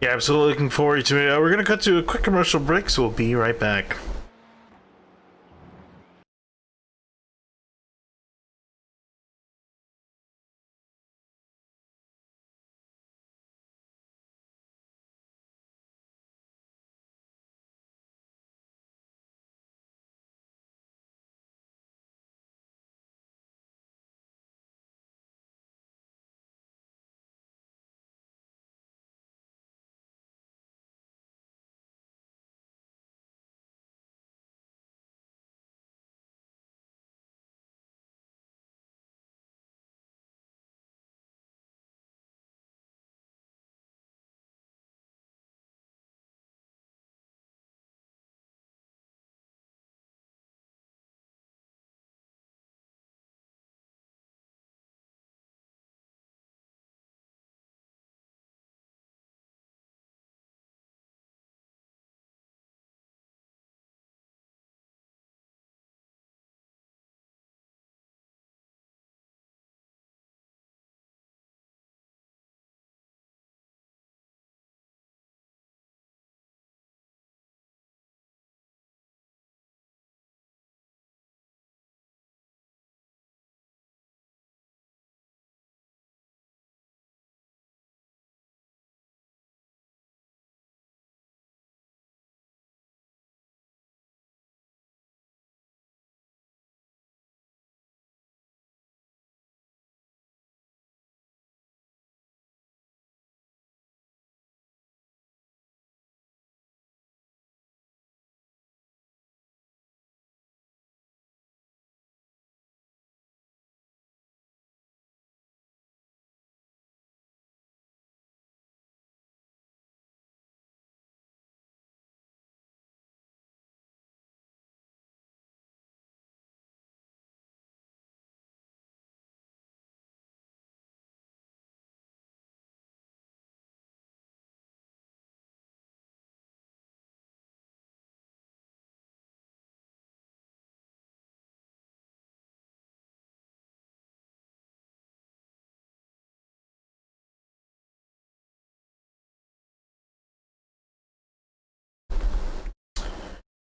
Yeah, absolutely looking forward to it. We're going to cut to a quick commercial break, so we'll be right back.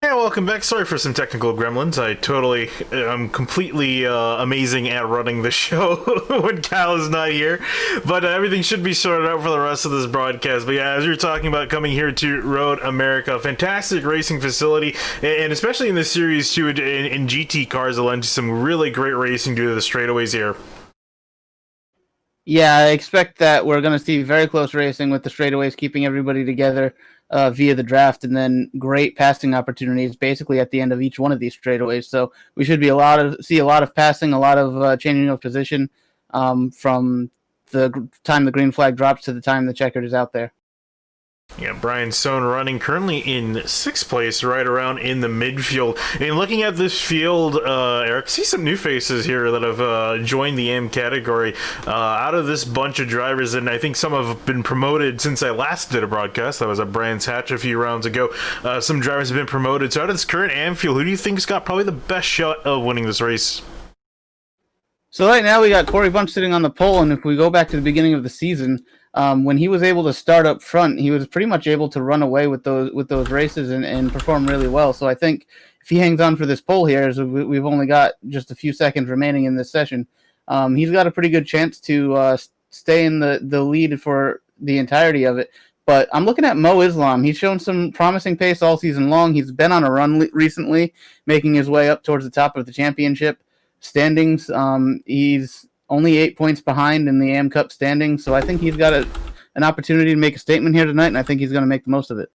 Yeah, welcome back. Sorry for some technical gremlins. I'm completely amazing at running the show when Cal is not here. But everything should be sorted out for the rest of this broadcast. But yeah, as we were talking about coming here to Road America, fantastic racing facility, and especially in this series too, in GT cars, it lends some really great racing due to the straightaways here. Yeah, I expect that we're going to see very close racing with the straightaways keeping everybody together via the draft, and then great passing opportunities basically at the end of each one of these straightaways. So we should be see a lot of passing, a lot of changing of position from the time the green flag drops to the time the checkered is out there. Yeah, Brian Sohn running currently in 6th place, right around in the midfield. And looking at this field, Eric, see some new faces here that have joined the AM category. Out of this bunch of drivers, and I think some have been promoted since I last did a broadcast. That was at Brands Hatch a few rounds ago. Some drivers have been promoted. So out of this current AM field, who do you think's got probably the best shot of winning this race? So right now we got Corey Bunch sitting on the pole, and if we go back to the beginning of the season, when he was able to start up front, he was pretty much able to run away with those races and perform really well. So I think if he hangs on for this pole here, as we've only got just a few seconds remaining in this session, he's got a pretty good chance to stay in the lead for the entirety of it. But I'm looking at Mo Islam. He's shown some promising pace all season long. He's been on a run recently, making his way up towards the top of the championship standings. He's only 8 points behind in the AM Cup standings, so I think he's got an opportunity to make a statement here tonight, and I think he's going to make the most of it.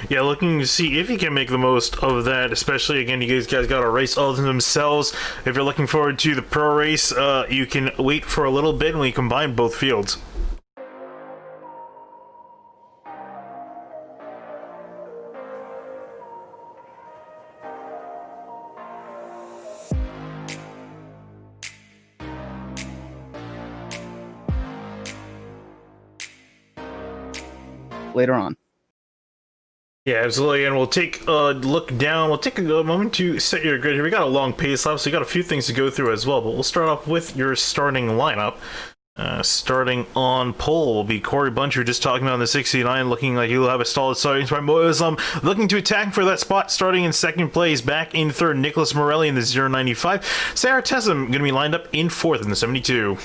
Yeah, looking to see if he can make the most of that, especially, again, you guys got a race all to themselves. If you're looking forward to the pro race, you can wait for a little bit when we combine both fields. Later on. Yeah, absolutely, and we'll take a look down. We'll take a moment to set your grid here. We got a long pace lap, so we got a few things to go through as well, but we'll start off with your starting lineup. Starting on pole will be Corey Buncher, just talking about in the 69, looking like he'll have a solid starting spot. Looking to attack for that spot, starting in second place. Back in third, Nicholas Morelli in the 095. Sarah Tessam going to be lined up in fourth in the 72.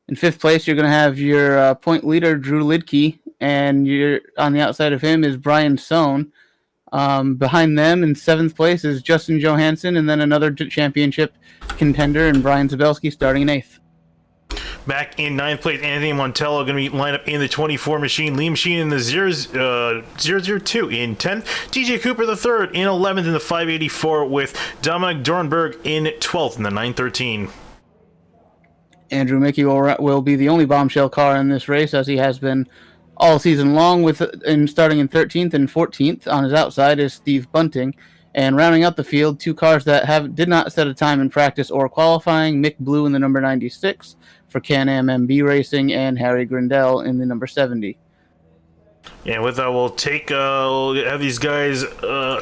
In fifth place, you're going to have your point leader, Drew Lidke, and you're on the outside of him is Brian Sohn. Behind them in seventh place is Justin Johansson, and then another championship contender, and Brian Zabelski starting in eighth. Back in ninth place, Anthony Montello going to be lined up in the 24 machine. Lee Machine in the 002 in 10th. TJ Cooper the third in 11th in the 584 with Dominic Dornberg in 12th in the 913. Andrew Mickey will be the only bombshell car in this race, as he has been all season long, starting in 13th and 14th. On his outside is Steve Bunting. And rounding out the field, two cars that did not set a time in practice or qualifying, Mick Blue in the number 96 for Can-Am MB Racing, and Harry Grindell in the number 70. And with that, we'll have these guys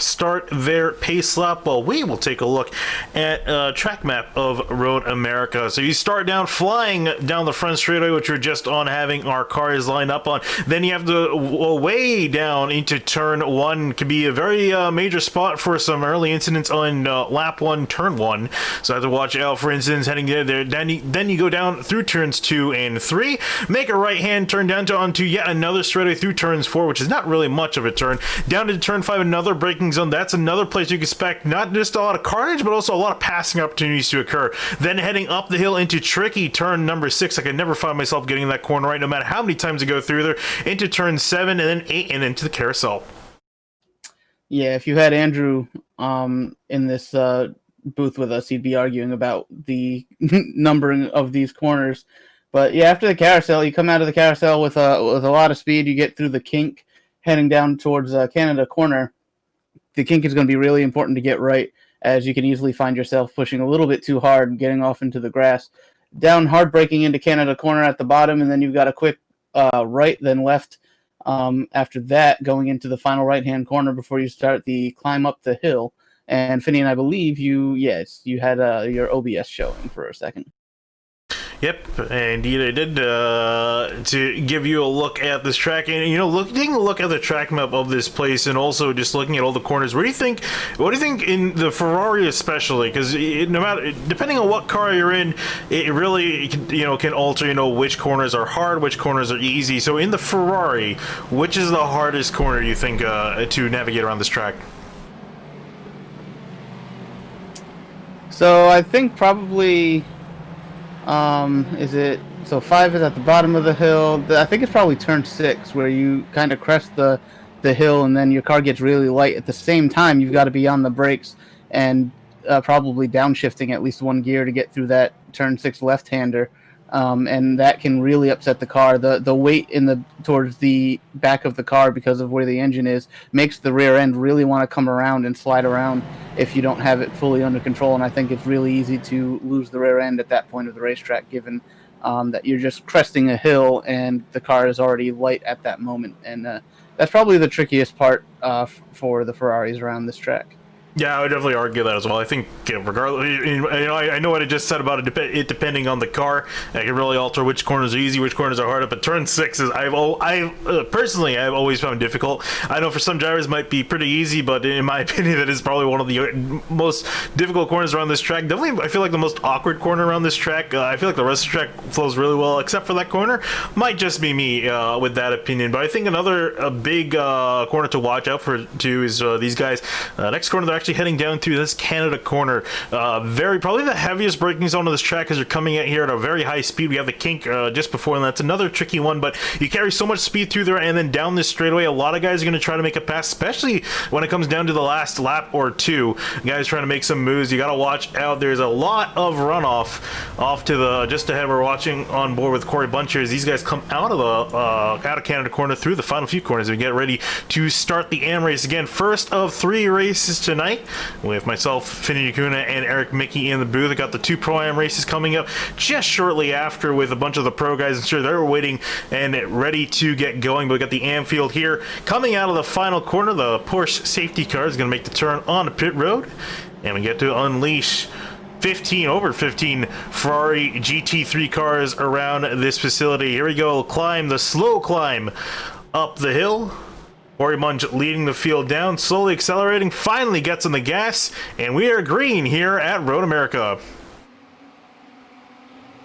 start their pace lap while we will take a look at a track map of Road America. So you start flying down the front straightaway, which we're just on having our cars line up on. Then you have to way down into turn one. Could be a very major spot for some early incidents on lap one, turn one. So I have to watch out for incidents heading there. Then you go down through turns 2 and 3, make a right hand turn down onto yet another straightaway through turns 4, which is not really much of a turn. Down to turn 5, another braking zone. That's another place you can expect not just a lot of carnage, but also a lot of passing opportunities to occur. Then heading up the hill into tricky turn number 6. I can never find myself getting that corner right, no matter how many times I go through there. Into turn 7, and then 8, and into the carousel. Yeah, if you had Andrew in this booth with us, he'd be arguing about the numbering of these corners. But yeah, after the carousel, you come out of the carousel with a lot of speed. You get through the kink, heading down towards Canada Corner. The kink is going to be really important to get right, as you can easily find yourself pushing a little bit too hard and getting off into the grass. Down hard braking into Canada Corner at the bottom, and then you've got a quick right, then left. After that, going into the final right-hand corner before you start the climb up the hill. And Finian, I believe you had your OBS showing for a second. Yep, indeed I did, to give you a look at this track, and taking a look at the track map of this place, and also just looking at all the corners. What do you think in the Ferrari especially? Because no matter, depending on what car you're in, it really can alter which corners are hard, which corners are easy. So in the Ferrari, which is the hardest corner you think to navigate around this track? So I think probably. So 5 is at the bottom of the hill. I think it's probably turn 6 where you kind of crest the hill, and then your car gets really light. At the same time, you've got to be on the brakes and probably downshifting at least one gear to get through that turn 6 left-hander. And that can really upset the car. The weight towards the back of the car, because of where the engine is, makes the rear end really want to come around and slide around if you don't have it fully under control. And I think it's really easy to lose the rear end at that point of the racetrack, given that you're just cresting a hill and the car is already light at that moment. And that's probably the trickiest part for the Ferraris around this track. Yeah, I would definitely argue that as well. I think, regardless, I know what I just said about it depending on the car. It can really alter which corners are easy, which corners are harder. But turn 6 is I've always found difficult. I know for some drivers it might be pretty easy, but in my opinion, that is probably one of the most difficult corners around this track. Definitely, I feel like the most awkward corner around this track. I feel like the rest of the track flows really well, except for that corner. Might just be me with that opinion. But I think another big corner to watch out for too is these guys. Next corner, they're actually heading down through this Canada Corner. Probably the heaviest braking zone of this track, as you're coming out here at a very high speed. We have the kink just before, and that's another tricky one, but you carry so much speed through there, and then down this straightaway, a lot of guys are going to try to make a pass, especially when it comes down to the last lap or two. Guys trying to make some moves. You got to watch out. There's a lot of runoff off to the just ahead. We're watching on board with Corey Buncher as these guys come out of Canada Corner through the final few corners and get ready to start the AM race again. First of 3 races tonight, with myself, Finney Yakuna, and Eric Mickey in the booth. I got the 2 Pro-Am races coming up just shortly after, with a bunch of the pro guys. I'm sure they're waiting and ready to get going. But we got the AM field here. Coming out of the final corner, the Porsche safety car is going to make the turn on the pit road. And we get to unleash 15, over 15 Ferrari GT3 cars around this facility. Here we go, climb, the slow climb up the hill. Corey Bunch leading the field down, slowly accelerating, finally gets on the gas, and we are green here at Road America.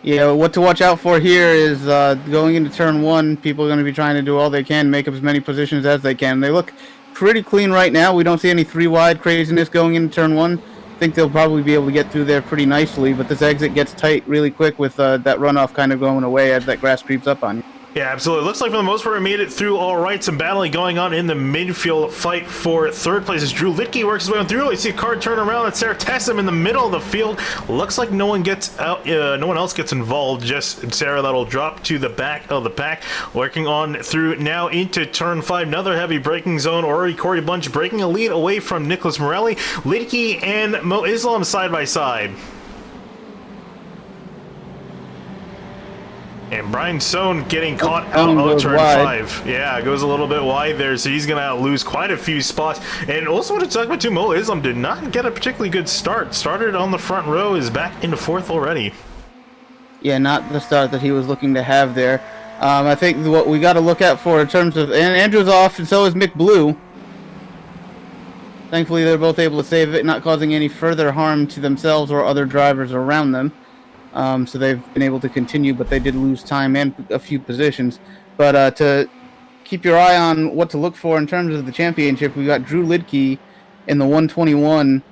Yeah, what to watch out for here is going into turn one, people are going to be trying to do all they can, make up as many positions as they can. They look pretty clean right now. We don't see any three-wide craziness going into turn one. I think they'll probably be able to get through there pretty nicely, but this exit gets tight really quick with that runoff kind of going away as that grass creeps up on you. Yeah, absolutely. Looks like for the most part we made it through all right. Some battling going on in the midfield fight for third place as Drew Litke works his way on through. I see a car turn around and Sarah Tessam in the middle of the field. Looks like no one gets out. No one else gets involved. Just Sarah that'll drop to the back of the pack. Working on through now into turn 5. Another heavy braking zone. Already Corey Bunch breaking a lead away from Nicholas Morelli. Litke and Mo Islam side by side. And Brian Sohn getting caught out of turn 5. Yeah, goes a little bit wide there, so he's going to lose quite a few spots. And also want to talk about too, Mo Islam did not get a particularly good start. Started on the front row, is back into 4th already. Yeah, not the start that he was looking to have there. I think what we got to look out for in terms of... And Andrew's off, and so is Mick Blue. Thankfully, they're both able to save it, not causing any further harm to themselves or other drivers around them. So they've been able to continue, but they did lose time and a few positions. But to keep your eye on what to look for in terms of the championship, we got Drew Litke in the 121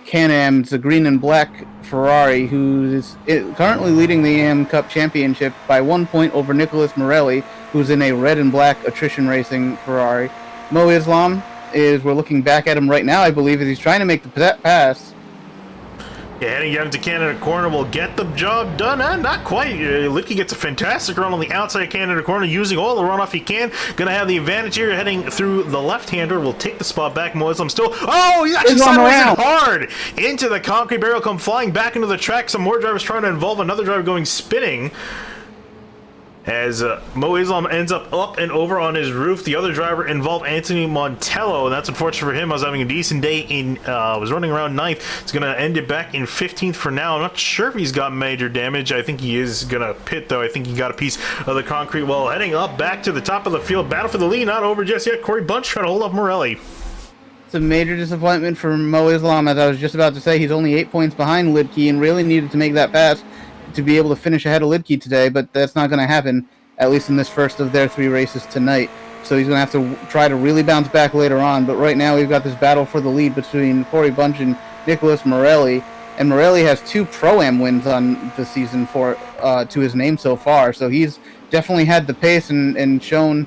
Can-Am, the green and black Ferrari, who is currently leading the AM Cup Championship by 1 point over Nicholas Morelli, who's in a red and black attrition racing Ferrari. Mo Islam we're looking back at him right now, I believe, as he's trying to make the pass. Yeah, heading down to Canada Corner will get the job done, and not quite. Litke gets a fantastic run on the outside of Canada Corner, using all the runoff he can. Gonna have the advantage here, heading through the left-hander. Will take the spot back. Muslim still. Oh, he's actually sideways hard into the concrete barrel, come flying back into the track. Some more drivers trying to involve another driver going spinning. As Mo Islam ends up and over on his roof. The other driver involved, Anthony Montello, and that's unfortunate for him. I was having a decent day was running around 9th. It's going to end it back in 15th for now. I'm not sure if he's got major damage. I think he is going to pit, though. I think he got a piece of the concrete wall. Heading up back to the top of the field. Battle for the lead, not over just yet. Corey Bunch trying to hold up Morelli. It's a major disappointment for Mo Islam, as I was just about to say. He's only 8 points behind Litke and really needed to make that pass to be able to finish ahead of Litke today, but that's not going to happen, at least in this first of their 3 races tonight. So he's going to have to try to really bounce back later on, but right now we've got this battle for the lead between Corey Bunch and Nicholas Morelli, and Morelli has 2 Pro-Am wins on the season to his name so far, so he's definitely had the pace and shown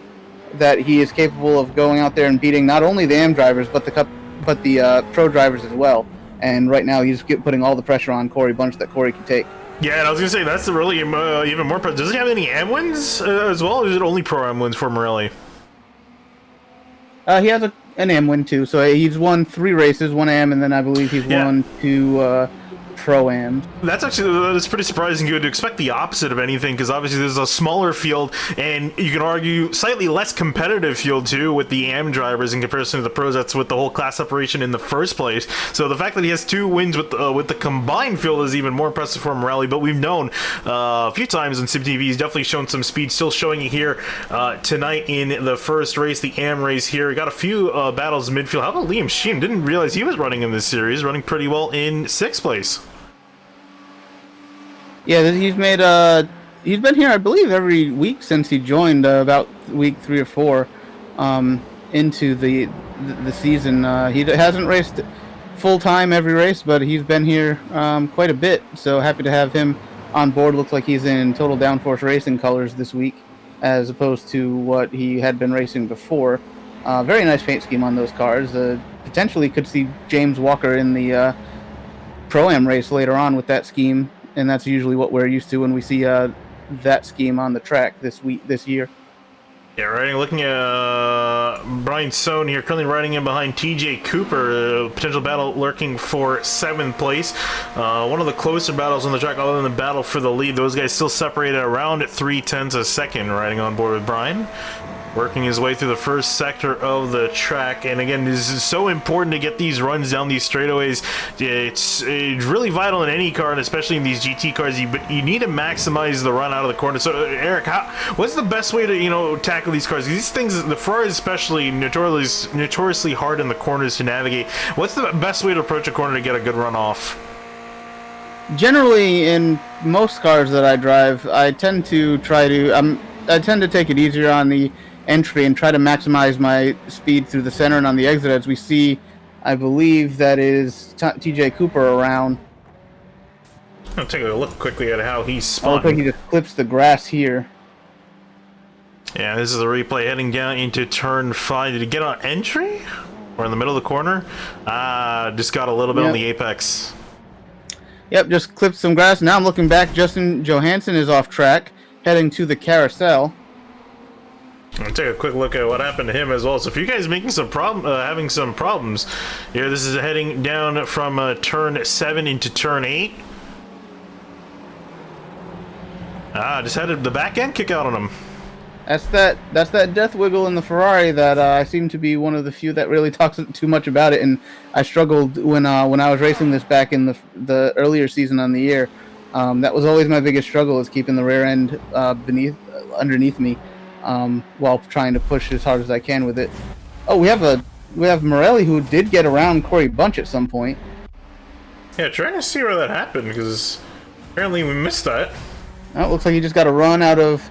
that he is capable of going out there and beating not only the AM drivers, but the Pro drivers as well. And right now he's putting all the pressure on Corey Bunch that Corey can take. Yeah, and I was going to say, that's really even more... Does he have any AM wins as well, or is it only Pro-Am wins for Morelli? He has an AM win, too. So he's won 3 races, 1 AM, and then I believe he's won 2 Pro-Am. That's pretty surprising. You would expect the opposite of anything, because obviously there's a smaller field, and you can argue slightly less competitive field too with the AM drivers in comparison to the pros. That's with the whole class separation in the first place. So the fact that he has 2 wins with the combined field is even more impressive for Morelli. But we've known a few times on Sim TV, he's definitely shown some speed. Still showing it here tonight in the first race, the AM race here. We got a few battles in midfield. How about Liam Sheen? Didn't realize he was running in this series, running pretty well in 6th place. Yeah, he's been here, I believe, every week since he joined, about week 3 or 4 into the season. He hasn't raced full-time every race, but he's been here quite a bit, so happy to have him on board. Looks like he's in total downforce racing colors this week, as opposed to what he had been racing before. Very nice paint scheme on those cars. Potentially could see James Walker in the Pro-Am race later on with that scheme. And that's usually what we're used to when we see that scheme on the track this year. Yeah, right. Looking at Brian Sohn here, currently riding in behind TJ Cooper. Potential battle lurking for 7th place. One of the closer battles on the track, other than the battle for the lead. Those guys still separated around 3/10 a second, riding on board with Brian. working his way through the first sector of the track. And again, this is so important to get these runs down these straightaways. It's really vital in any car, and especially in these GT cars. But you need to maximize the run out of the corner. So, Eric, what's the best way to tackle these cars? These things, the Ferrari especially, notoriously hard in the corners to navigate. What's the best way to approach a corner to get a good run off? Generally, in most cars that I drive, I tend to take it easier on the entry and try to maximize my speed through the center and on the exit, as we see. I believe that is TJ Cooper around. I'll take a look quickly at how he's spun. I look like he just clips the grass here. Yeah, this is a replay heading down into turn 5. Did he get on entry? Or in the middle of the corner? Just got a little bit on the apex. Yep, just clipped some grass. Now I'm looking back. Justin Johansson is off track, heading to the carousel. I'll take a quick look at what happened to him as well. So if you guys making some having some problems here, this is heading down from turn 7 into turn 8. Just had the back end kick out on him. That's that death wiggle in the Ferrari that I seem to be one of the few that really talks too much about it, and I struggled when I was racing this back in the earlier season on the year. That was always my biggest struggle, is keeping the rear end underneath me while trying to push as hard as I can with it. Oh, we have Morelli, who did get around Corey Bunch at some point. Yeah, trying to see where that happened, because apparently we missed that. Oh, it looks like he just got a run out of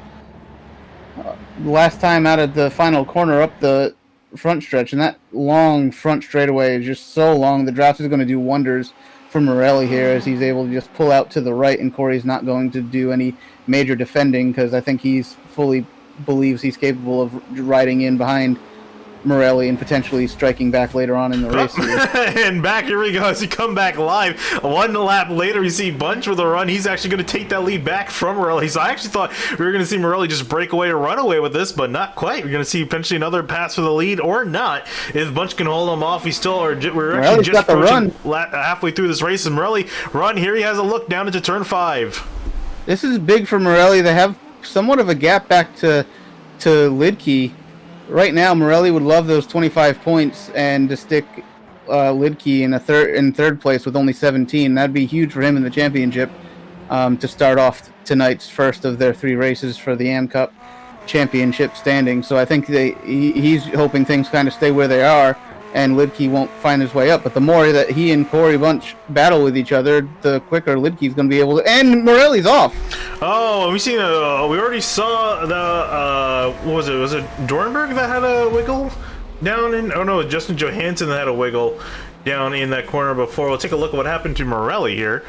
last time out of the final corner up the front stretch, and that long front straightaway is just so long. The draft is going to do wonders for Morelli here, as he's able to just pull out to the right, and Corey's not going to do any major defending, because I think he's fully believes he's capable of riding in behind Morelli and potentially striking back later on in the race. And back here we go as he come back live. One lap later, we see Bunch with a run. He's actually going to take that lead back from Morelli. So I actually thought we were going to see Morelli just break away or run away with this, but not quite. We're going to see potentially another pass for the lead, or not. If Bunch can hold him off, we're actually just approaching halfway through this race. And Morelli run here. He has a look down into turn 5. This is big for Morelli. They have somewhat of a gap back to Lidke. Right now, Morelli would love those 25 points and to stick Lidke in third place with only 17. That'd be huge for him in the championship to start off tonight's first of their 3 races for the Am Cup championship standing. So I think he's hoping things kind of stay where they are, and Lidke won't find his way up. But the more that he and Corey Bunch battle with each other, the quicker Lidke's going to be able to. And Morelli's off. Oh, we already saw the what was it? Was it Dornberg that had a wiggle down in? Oh no, Justin Johansson that had a wiggle down in that corner before. We'll take a look at what happened to Morelli here.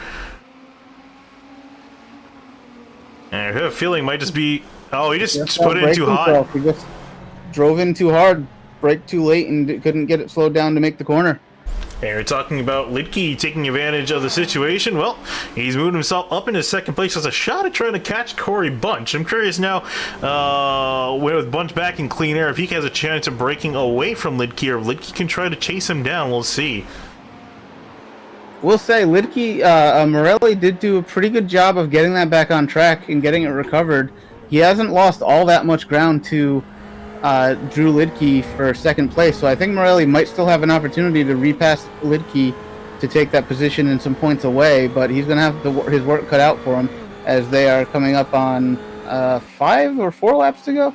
And I have a feeling it might just be. Oh, he just put it in too hot. He just drove in too hard, braked too late, and couldn't get it slowed down to make the corner. And we're talking about Lidke taking advantage of the situation. Well, he's moved himself up into second place as a shot at trying to catch Corey Bunch. I'm curious now, with Bunch back in clean air, if he has a chance of breaking away from Lidke, or if Lidke can try to chase him down. We'll see. We'll say Lidke, Morelli did do a pretty good job of getting that back on track and getting it recovered. He hasn't lost all that much ground to Drew Lidke for second place, so I think Morelli might still have an opportunity to repass Lidke to take that position and some points away, but he's going to have his work cut out for him, as they are coming up on 5 or 4 laps to go.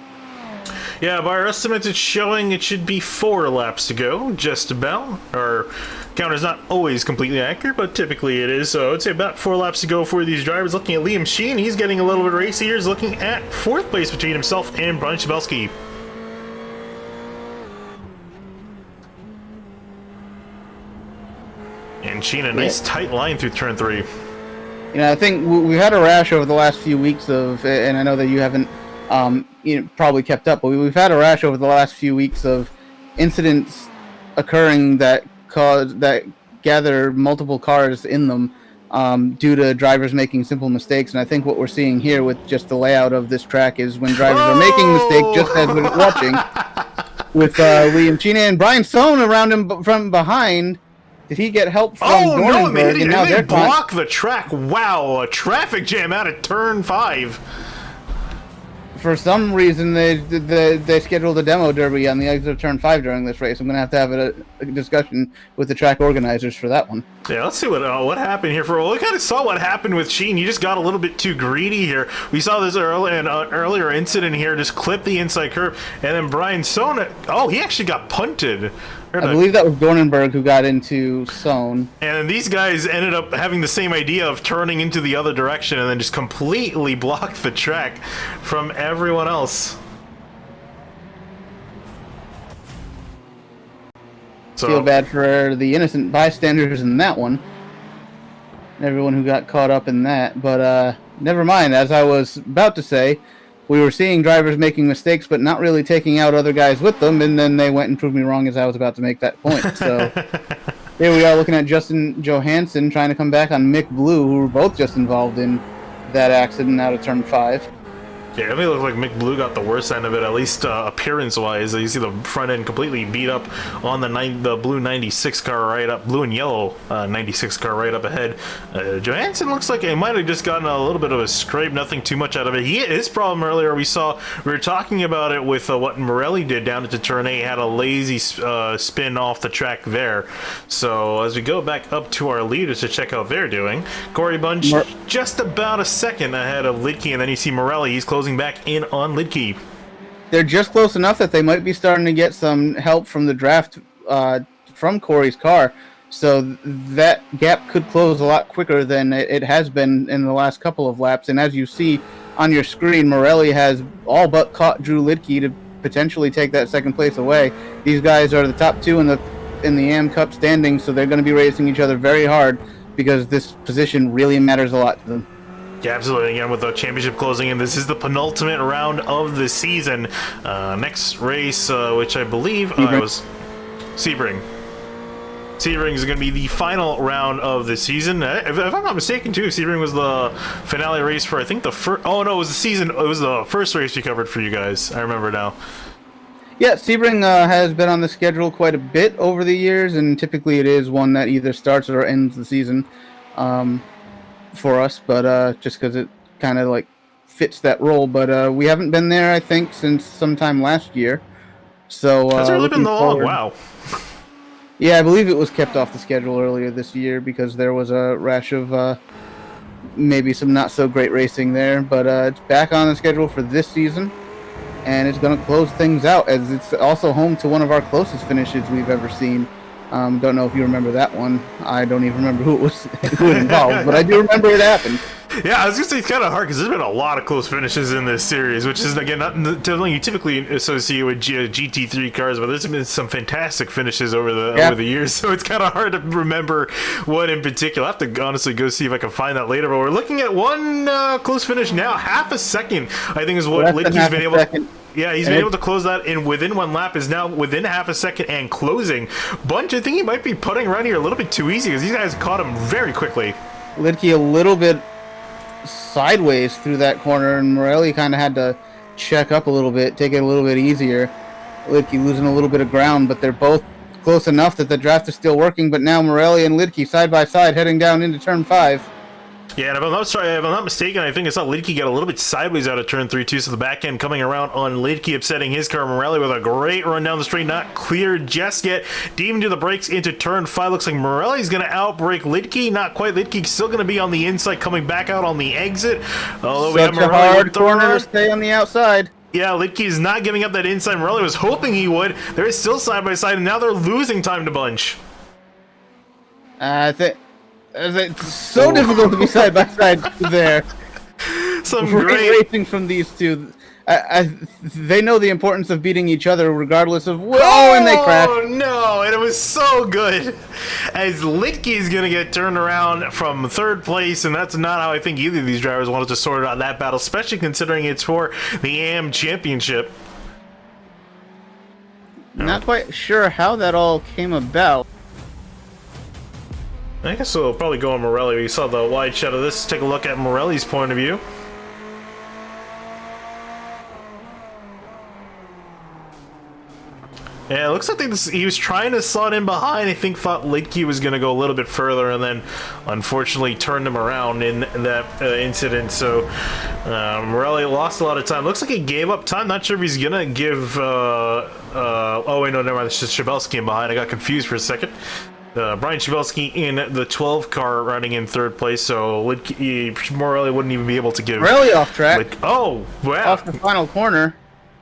Yeah, by our estimates, it's showing it should be 4 laps to go, just about. Our counter's not always completely accurate, but typically it is. So I would say about 4 laps to go for these drivers. Looking at Liam Sheen, he's getting a little bit racy here. He's looking at 4th place between himself and Brian Chabelski. And Sheen, a nice tight line through turn 3. You know, I think we've had a rash over the last few weeks of, and I know that you haven't probably kept up, but we've had a rash over the last few weeks of incidents occurring that gather multiple cars in them due to drivers making simple mistakes. And I think what we're seeing here with just the layout of this track is when drivers are making mistakes, just as we're watching, with Liam China and Brian Sohn around him from behind. Did he get help from Dornberg? No, they didn't block the track. Wow, a traffic jam out at turn 5. For some reason, they scheduled a demo derby on the exit of turn 5 during this race. I'm going to have a discussion with the track organizers for that one. Yeah, let's see what happened here. Well, we kind of saw what happened with Sheen. He just got a little bit too greedy here. We saw this earlier incident here, just clip the inside curve, and then Brian Sona. Oh, he actually got punted. I believe that was Dornenberg who got into Sohn. And these guys ended up having the same idea of turning into the other direction and then just completely blocked the track from everyone else. So, feel bad for the innocent bystanders in that one. Everyone who got caught up in that. But never mind. As I was about to say, we were seeing drivers making mistakes but not really taking out other guys with them, and then they went and proved me wrong as I was about to make that point. So here we are looking at Justin Johansson trying to come back on Mick Blue, who were both just involved in that accident out of turn 5. Yeah, it may look like Mick Blue got the worst end of it, at least appearance-wise. You see the front end completely beat up on the blue 96 car right up, blue and yellow 96 car right up ahead. Johansson looks like he might have just gotten a little bit of a scrape, nothing too much out of it. His problem earlier, we were talking about it with what Morelli did down into turn 8, had a lazy spin off the track there. So as we go back up to our leaders to check how they're doing, Corey Bunch just about a second ahead of Lidke, and then you see Morelli, he's closing back in on Lidke. They're just close enough that they might be starting to get some help from the draft from Corey's car, so that gap could close a lot quicker than it has been in the last couple of laps. And as you see on your screen, Morelli has all but caught Drew Lidke to potentially take that second place away. These guys are the top two in the AM Cup standings, so they're going to be racing each other very hard because this position really matters a lot to them. Yeah, absolutely. Again, with the championship closing in, this is the penultimate round of the season. Next race, which I believe was Sebring. Sebring is going to be the final round of the season. If I'm not mistaken, too, Sebring was the finale race for, I think, the first. Oh no, it was the season. It was the first race we covered for you guys. I remember now. Yeah, Sebring has been on the schedule quite a bit over the years, and typically it is one that either starts or ends the season. For us, but just because it kind of like fits that role. But we haven't been there, I think, since sometime last year. So has it really been long? Wow. Yeah, I believe it was kept off the schedule earlier this year because there was a rash of maybe some not so great racing there. But it's back on the schedule for this season, and it's going to close things out as it's also home to one of our closest finishes we've ever seen. Don't know if you remember that one. I don't even remember who it involved, but I do remember it happened. Yeah, I was gonna say it's kind of hard because there's been a lot of close finishes in this series, which is again not something you typically associate with GT3 cars, but there's been some fantastic finishes over the years, so it's kind of hard to remember one in particular. I have to honestly go see if I can find that later. But we're looking at one close finish now, half a second, I think is what Lidke's been able to. Yeah, he's been able to close that in within one lap, is now within half a second and closing. Bunch, I think he might be putting around here a little bit too easy because these guys caught him very quickly. Lidke a little bit sideways through that corner, and Morelli kind of had to check up a little bit, take it a little bit easier. Lidke losing a little bit of ground, but they're both close enough that the draft is still working. But now Morelli and Lidke side by side heading down into turn 5. Yeah, and if I'm not mistaken, I think I saw Lidke get a little bit sideways out of turn 3 too, so the back end coming around on Lidke, upsetting his car. Morelli with a great run down the straight, not cleared just yet. Deep into the brakes into turn 5. Looks like Morelli's going to outbrake Lidke. Not quite. Lidke's still going to be on the inside, coming back out on the exit. Although we have Such a hard corner to stay on the outside. Yeah, Lidke is not giving up that inside. Morelli was hoping he would. They're still side by side, and now they're losing time to Bunch. I think it's so difficult to be side by side there. Some great racing from these two. They know the importance of beating each other regardless of and they crash. Oh no, and it was so good as Lidke is going to get turned around from third place, and that's not how I think either of these drivers wanted to sort out that battle, especially considering it's for the AM Championship. Not quite sure how that all came about. I guess we'll probably go on Morelli. We saw the wide shot of this. Let's take a look at Morelli's point of view. Yeah, it looks like he was trying to slot in behind. I think thought Lidke was going to go a little bit further, and then unfortunately turned him around in that incident. So Morelli lost a lot of time. Looks like he gave up time. Not sure if he's going to give... oh, wait, no, never mind. It's just Shabelski in behind. I got confused for a second. Brian Shabelski in the 12 car running in third place, so Morelli wouldn't even be able to give... Morelli off track. Oh, wow. Off the final corner.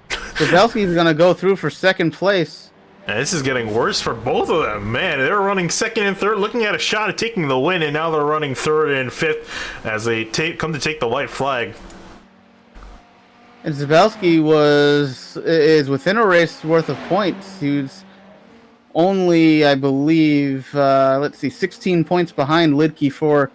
Shabelski's going to go through for second place. And this is getting worse for both of them. Man, they were running second and third, looking at a shot at taking the win, and now they're running third and fifth as they come to take the white flag. And Shabelski is within a race worth of points. He was only, I believe, 16 points behind Lidke for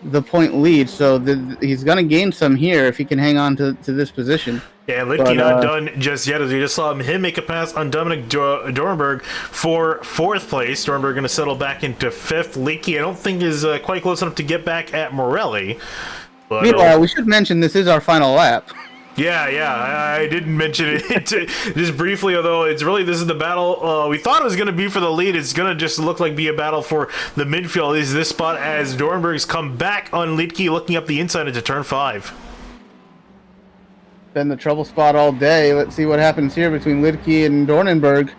the point lead. So he's going to gain some here if he can hang on to this position. Yeah, Lidke not done just yet, as we just saw him make a pass on Dominic Dornberg for fourth place. Dornberg going to settle back into fifth. Lidke, I don't think, is quite close enough to get back at Morelli. But, meanwhile, we should mention this is our final lap. Yeah, I didn't mention it just briefly, although this is the battle we thought it was going to be for the lead. It's going to just look like be a battle for the midfield. Is this spot as Dornberg's come back on Lidke, looking up the inside into turn 5. Been the trouble spot all day. Let's see what happens here between Lidke and Dornenberg.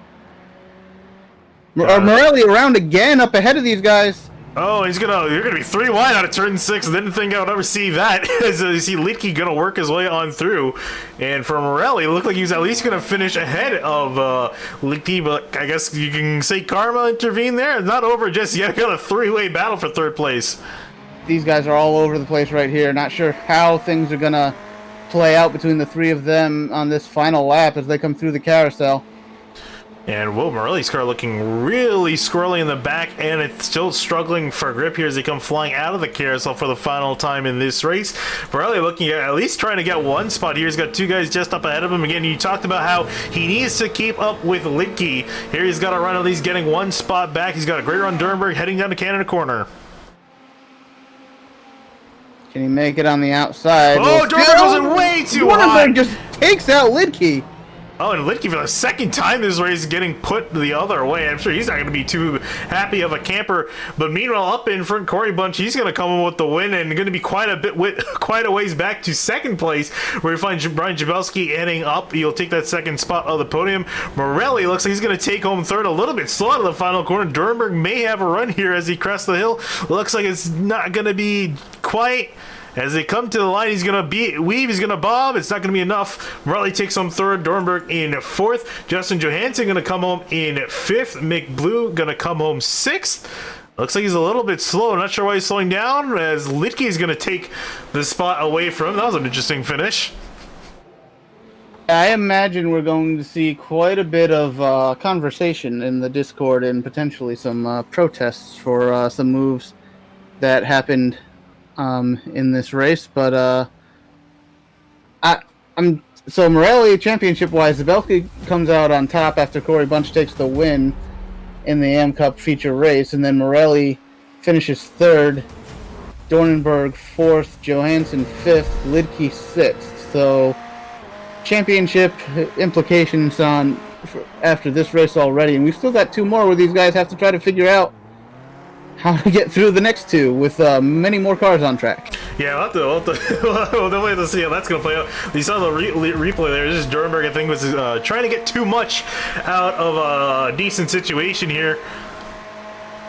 Morelli around again, up ahead of these guys. Oh, you're gonna be 3 wide out of turn 6. Didn't think I would ever see that. As you see Lidke gonna work his way on through, and for Morelli, it looked like he was at least gonna finish ahead of Lidke. But I guess you can say karma intervened there. It's not over just yet. Got a 3-way battle for third place. These guys are all over the place right here. Not sure how things are gonna play out between the three of them on this final lap as they come through the carousel. And Will Morelli's car looking really squirrely in the back, and it's still struggling for grip here as they come flying out of the carousel for the final time in this race. Morelli looking at least trying to get one spot here. He's got 2 guys just up ahead of him. Again, you talked about how he needs to keep up with Lidke. Here he's got to run at least getting 1 spot back. He's got a great run. Durnberg heading down to Canada Corner. Can he make it on the outside? Oh, Durnberg was in way too high. Durnberg just takes out Lidke. Oh, and Lidke for the second time this race is getting put the other way. I'm sure he's not going to be too happy of a camper. But meanwhile, up in front, Corey Bunch, he's going to come in with the win and going to be quite a ways back to second place, where you find Brian Jabelski heading up. He'll take that second spot of the podium. Morelli looks like he's going to take home third, a little bit slow out of the final corner. Durnberg may have a run here as he crests the hill. Looks like it's not going to be quite... As they come to the line, he's going to weave, he's going to bob. It's not going to be enough. Morelli takes home third. Dornberg in fourth. Justin Johansson going to come home in fifth. Mick Blue going to come home sixth. Looks like he's a little bit slow. I'm not sure why he's slowing down, as Lidke is going to take the spot away from him. That was an interesting finish. I imagine we're going to see quite a bit of conversation in the Discord and potentially some protests for some moves that happened in this race, but so Morelli championship wise, Zabelski comes out on top after Corey Bunch takes the win in the Am Cup feature race, and then Morelli finishes third, Dornenberg fourth, Johansson fifth, Lidke sixth. So championship implications after this race already, and we've still got 2 more where these guys have to try to figure out how to get through the next 2 with many more cars on track. Yeah, we'll have to see how that's going to play out. You saw the replay there. This is Durnberg, I think, was trying to get too much out of a decent situation here.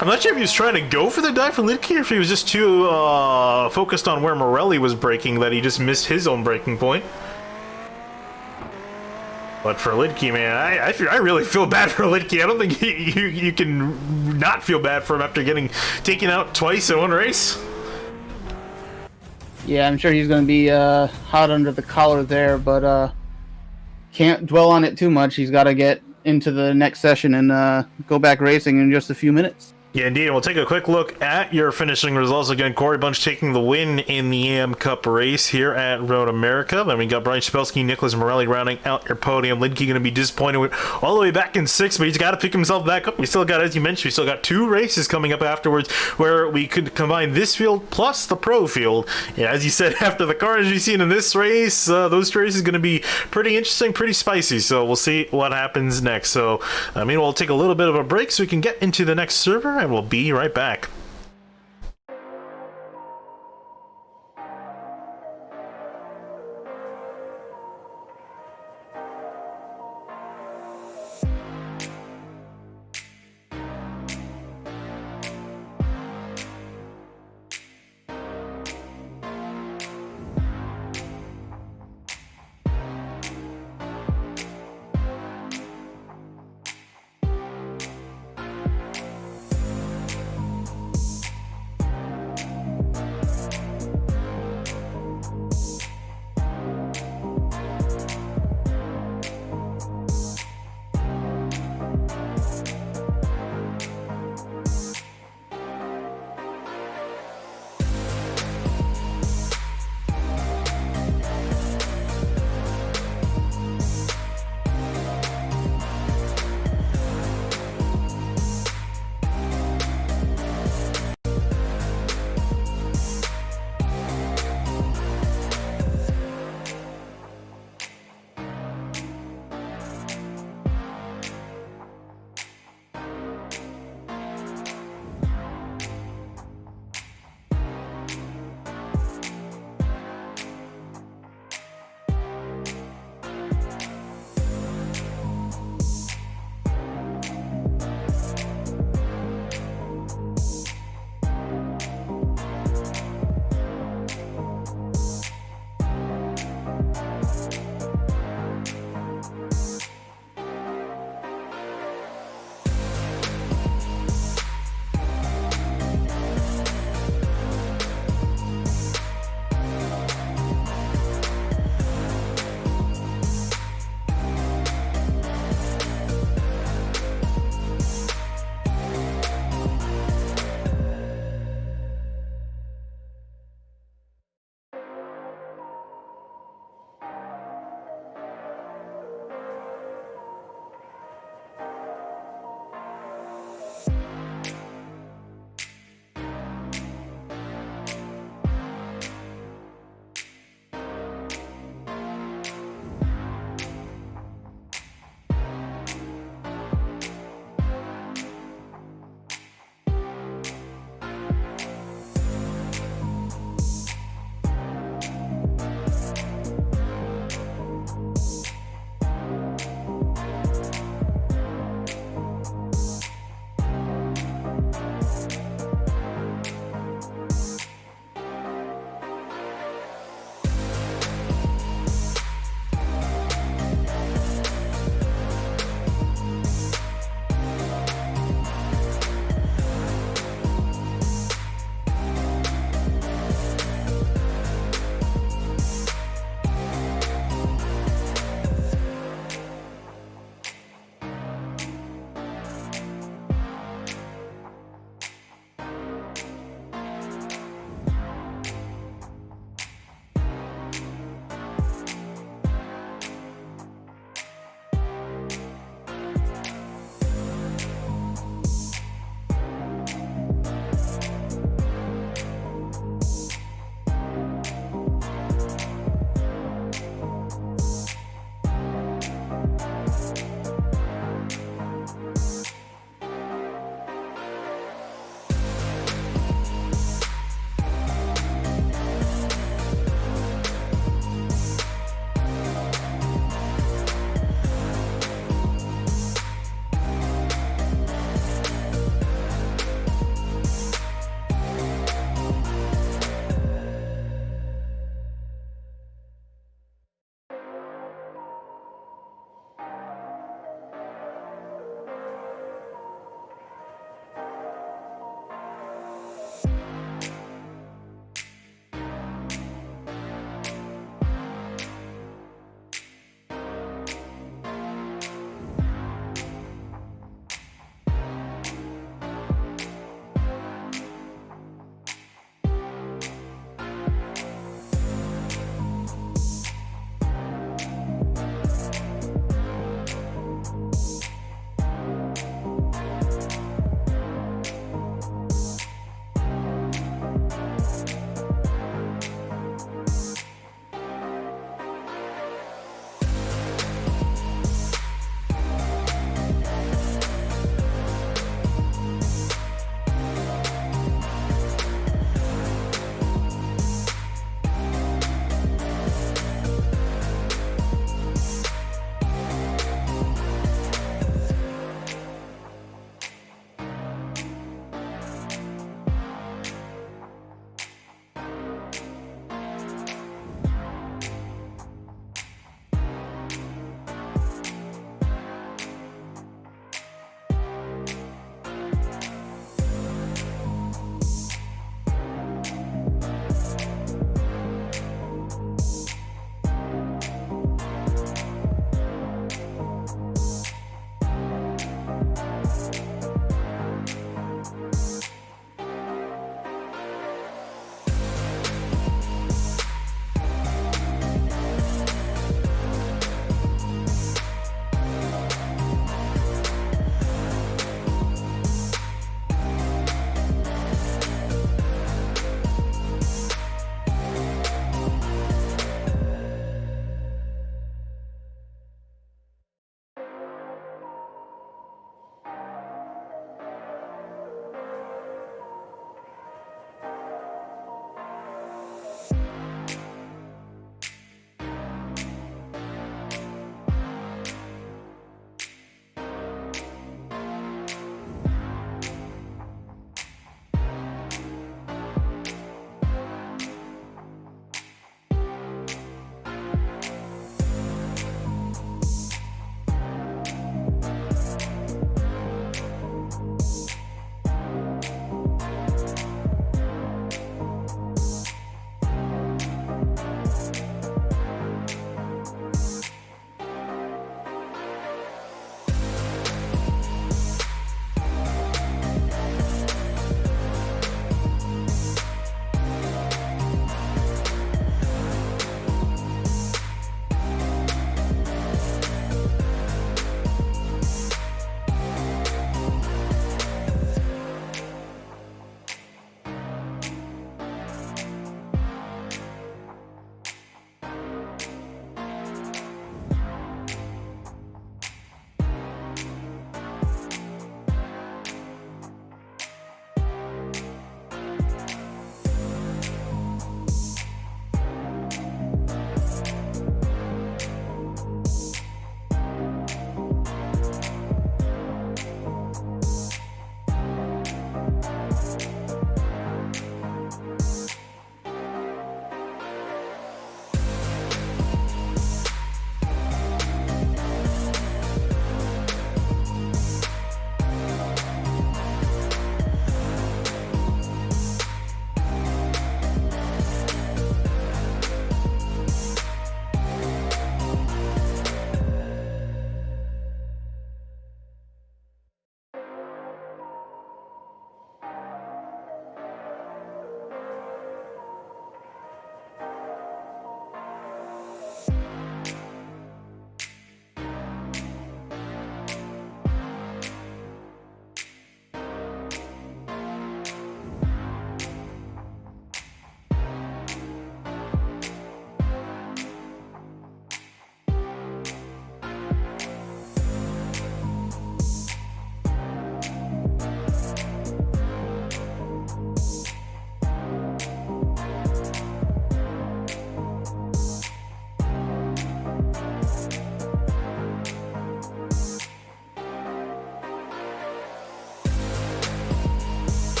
I'm not sure if he was trying to go for the dive for Lidke, or if he was just too focused on where Morelli was braking that he just missed his own braking point. But for Lidke, man, I really feel bad for Lidke. I don't think you can not feel bad for him after getting taken out twice in one race. Yeah, I'm sure he's going to be hot under the collar there, but can't dwell on it too much. He's got to get into the next session and go back racing in just a few minutes. Yeah, indeed. We'll take a quick look at your finishing results. Again, Corey Bunch taking the win in the AM Cup race here at Road America. Then we got Brian Spelski, Nicholas Morelli rounding out your podium. Lidke going to be disappointed with all the way back in 6th, but he's got to pick himself back up. We still got, as you mentioned, we still got 2 races coming up afterwards where we could combine this field plus the pro field. Yeah, as you said, after the carnage we've seen in this race, those 2 races are going to be pretty interesting, pretty spicy. So we'll see what happens next. So, we'll take a little bit of a break so we can get into the next server, and we'll be right back.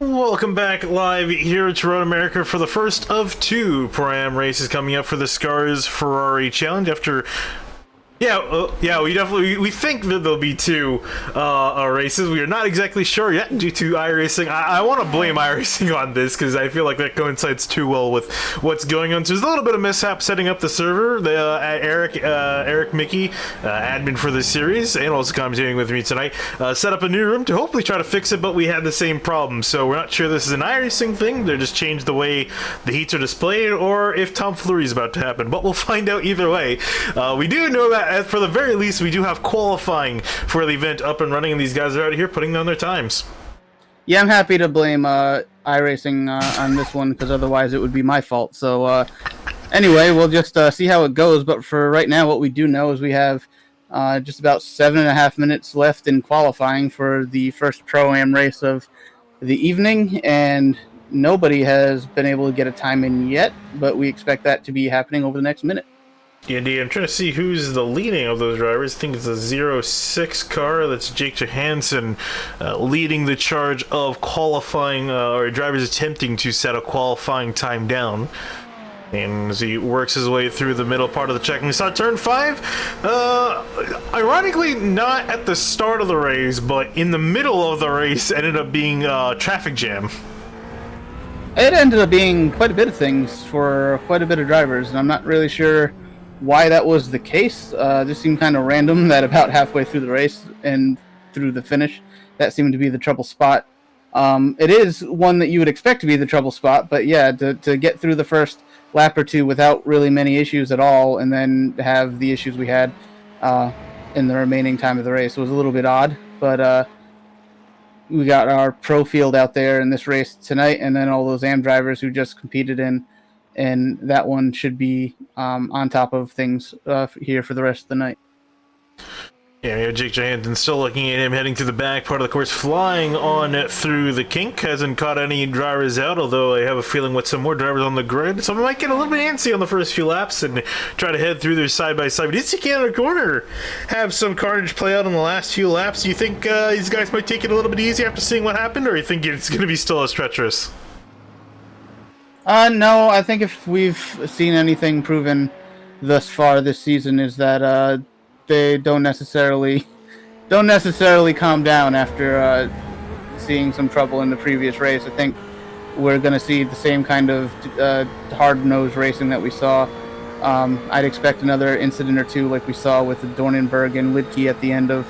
Welcome back live here at Road America for the first of two Pro-Am races coming up for the SCRS Ferrari Challenge after... Yeah, we think that there'll be two races. We are not exactly sure yet due to iRacing. I want to blame iRacing on this because I feel like that coincides too well with what's going on. So there's a little bit of mishap setting up the server. Eric Mickey, admin for this series, and also commentating with me tonight, set up a new room to hopefully try to fix it, but we had the same problem. So we're not sure this is an iRacing thing. They just changed the way the heats are displayed, or if tomfoolery is about to happen. But we'll find out either way. We do know that for the very least, we do have qualifying for the event up and running, and these guys are out here putting down their times. Yeah, I'm happy to blame iRacing on this one, because otherwise it would be my fault. So anyway, we'll just see how it goes. But for right now, what we do know is we have just about 7.5 minutes left in qualifying for the first Pro-Am race of the evening, and nobody has been able to get a time in yet, but we expect that to be happening over the next minute. Indeed, I'm trying to see who's the leading of those drivers. I think it's a 06 car. That's Jake Johansson leading the charge of qualifying, or drivers attempting to set a qualifying time down. And as he works his way through the middle part of the checking start, turn 5, ironically not at the start of the race, but in the middle of the race, ended up being a traffic jam. It ended up being quite a bit of things for quite a bit of drivers, and I'm not really sure why that was the case. Just seemed kind of random that about halfway through the race and through the finish, that seemed to be the trouble spot. It is one that you would expect to be the trouble spot, but yeah, to get through the first lap or two without really many issues at all, and then have the issues we had in the remaining time of the race was a little bit odd. But we got our pro field out there in this race tonight, and then all those AM drivers who just competed in, and that one should be on top of things here for the rest of the night. Yeah, we have Jake Johansson still looking at him heading to the back part of the course, flying on through the kink. Hasn't caught any drivers out, although I have a feeling with some more drivers on the grid, someone might get a little bit antsy on the first few laps and try to head through there side by side. We did see Canada Corner have some carnage play out in the last few laps. Do you think these guys might take it a little bit easy after seeing what happened, or do you think it's going to be still as treacherous? No, I think if we've seen anything proven thus far this season is that they don't necessarily calm down after seeing some trouble in the previous race. I think we're going to see the same kind of hard-nosed racing that we saw. I'd expect another incident or two like we saw with the Dornenberg and Lidke at the end of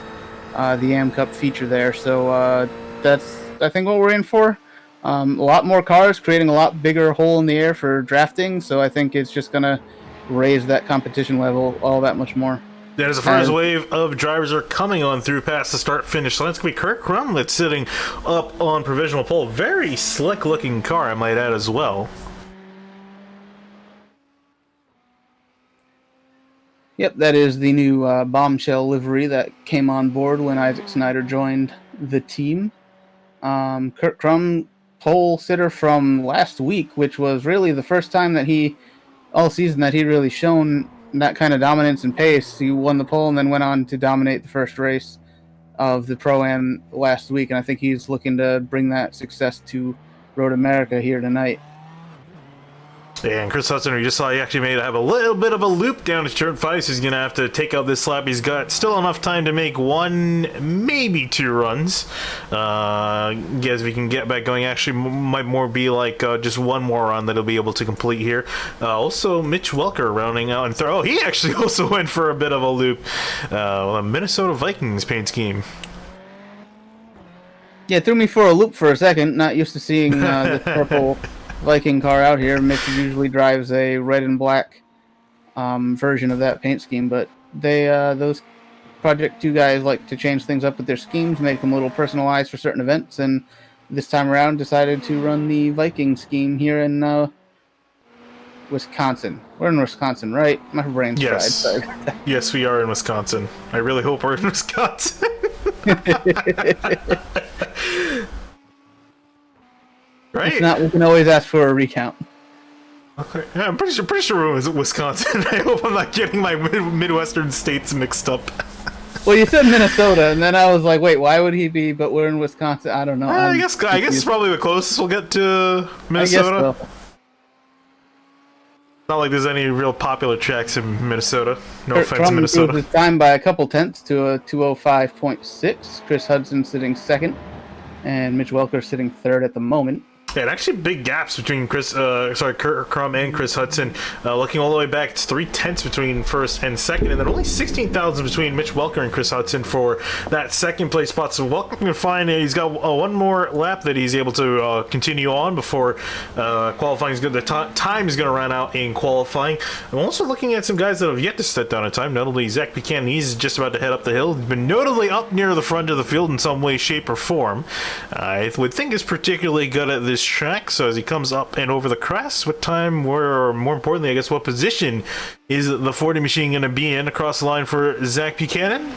the AM Cup feature there. So that's, I think, what we're in for. A lot more cars, creating a lot bigger hole in the air for drafting, so I think it's just going to raise that competition level all that much more. There's the first wave of drivers are coming on through past the start-finish line. It's going to be Kurt Crumlett sitting up on provisional pole. Very slick-looking car, I might add, as well. Yep, that is the new bombshell livery that came on board when Isaac Snyder joined the team. Kurt Crum, pole sitter from last week, which was really the first time that all season that he really shown that kind of dominance and pace. He won the pole and then went on to dominate the first race of the Pro-Am last week, and I think he's looking to bring that success to Road America here tonight. And Chris Hudson, we just saw he actually have a little bit of a loop down to turn 5, so he's going to have to take out this lap. He's got still enough time to make one, maybe 2 runs. Guess we can get back going. Actually, might more be like just one more run that he'll be able to complete here. Also, Mitch Welker rounding out and throw. Oh, he actually also went for a bit of a loop. A Minnesota Vikings paint scheme. Yeah, it threw me for a loop for a second. Not used to seeing the purple Viking car out here. Mitch usually drives a red and black version of that paint scheme, but those Project 2 guys like to change things up with their schemes, make them a little personalized for certain events, and this time around decided to run the Viking scheme here in Wisconsin. We're in Wisconsin, right? My brain's fried. Sorry about that. Yes, we are in Wisconsin. I really hope we're in Wisconsin. Right? If not, we can always ask for a recount. Okay. Yeah, I'm pretty sure we're in Wisconsin. I hope I'm not getting my Midwestern states mixed up. Well, you said Minnesota, and then I was like, wait, why would he be? But we're in Wisconsin. I don't know. I guess it's probably the closest we'll get to Minnesota. I guess so. Not like there's any real popular tracks in Minnesota. No Kurt offense, Crum Minnesota. improved his time by a couple tenths to a 2:05.6. Chris Hudson sitting second, and Mitch Welker sitting third at the moment. Yeah, and actually big gaps between Kurt Crum and Chris Hudson. Looking all the way back, it's 3/10 between first and second, and then only 16,000 between Mitch Welker and Chris Hudson for that second place spot. So Welker can find he's got one more lap that he's able to continue on before qualifying is good. The time is going to run out in qualifying. I'm also looking at some guys that have yet to set down a time, notably Zach Buchanan. He's just about to head up the hill. He's been notably up near the front of the field in some way, shape, or form. I would think is particularly good at this track. So as he comes up and over the crest, what time, or more importantly, I guess, what position is the 40 machine going to be in across the line for Zach Buchanan?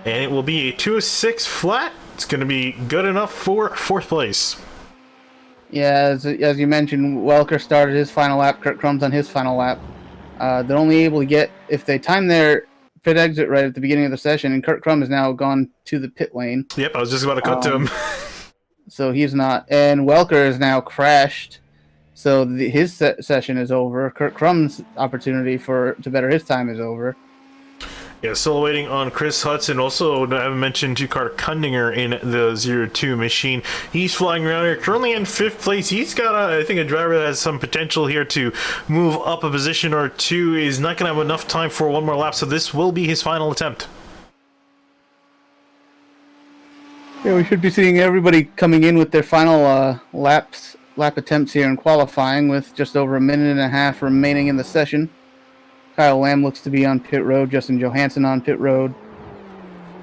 And it will be a 2:06 flat. It's going to be good enough for fourth place. Yeah, as you mentioned, Welker started his final lap. Kurt Crum's on his final lap. They're only able to get, if they time their pit exit right at the beginning of the session, and Kurt Crum has now gone to the pit lane. Yep, I was just about to cut to him. So he's not, and Welker is now crashed. So his session is over. Kurt Crum's opportunity to better his time is over. Yeah, still waiting on Chris Hudson. Also, I haven't mentioned to Carter Kundinger in the 02 machine. He's flying around here, currently in fifth place. He's got, I think, a driver that has some potential here to move up a position or two. He's not going to have enough time for one more lap, so this will be his final attempt. Yeah, we should be seeing everybody coming in with their final lap attempts here in qualifying, with just over a minute and a half remaining in the session. Kyle Lamb looks to be on pit road. Justin Johansson on pit road.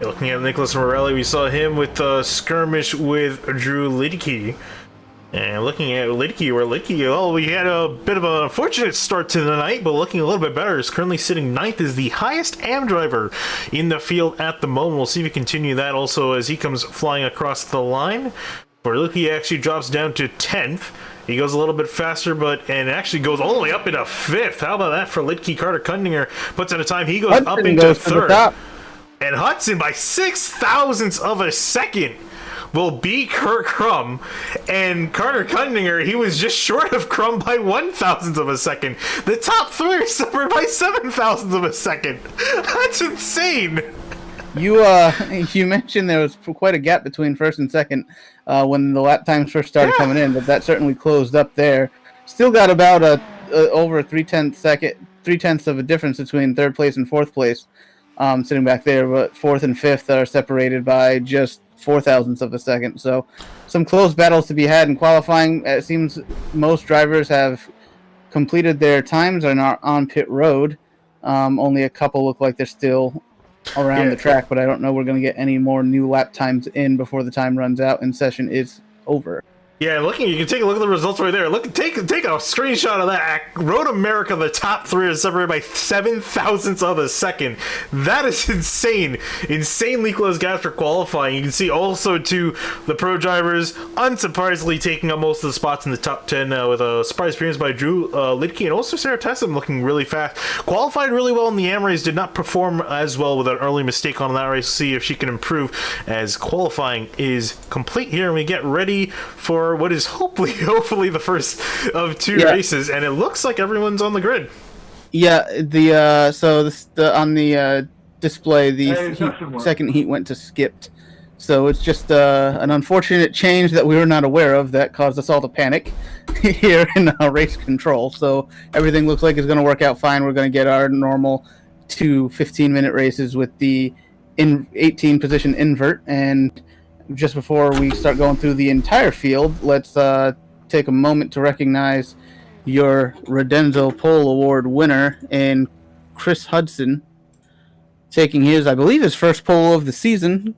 Looking at Nicholas Morelli, we saw him with a skirmish with Drew Lidke. And looking at Lidke, we had a bit of an unfortunate start to the night, but looking a little bit better. Is currently sitting ninth as the highest AM driver in the field at the moment. We'll see if we continue that also as he comes flying across the line. For Lidke, actually drops down to 10th. He goes a little bit faster, and actually goes all the way up into fifth. How about that for Lidke? Carter Kundinger puts in a time. He goes Hudson up into goes third. And Hudson, by 0.006 of a second, will beat Kurt Crum. And Carter Kundinger, he was just short of Crum by 1,000th of a second. The top three are separated by 7,000th of a second. That's insane. You mentioned there was quite a gap between first and second when the lap times first started coming in, but that certainly closed up there. Still got about over 3/10 of a difference between third place and fourth place, sitting back there. But fourth and fifth are separated by just 0.004 of a second. So some close battles to be had in qualifying. It seems most drivers have completed their times and are on pit road. Only a couple look like they're still around the track, but I don't know we're going to get any more new lap times in before the time runs out and session is over. Yeah, you can take a look at the results right there. Take a screenshot of that. Road America, the top three are separated by 7,000ths of a second. That is insane. Insanely close gaps for qualifying. You can see also to the pro drivers, unsurprisingly taking up most of the spots in the top 10 with a surprise appearance by Drew Lidke, and also Sarah Tessum looking really fast. Qualified really well in the AM race, did not perform as well with an early mistake on that race. See if she can improve as qualifying is complete here, and we get ready for what is hopefully the first of two races, and it looks like everyone's on the grid. Yeah, on the display, the second heat went to skipped, so it's just an unfortunate change that we were not aware of that caused us all to panic here in race control. So everything looks like it's going to work out fine. We're going to get our normal 2 15-minute races with the 18 position invert. And just before we start going through the entire field, let's take a moment to recognize your Redenzo Pole Award winner in Chris Hudson, taking his, I believe, his first pole of the season.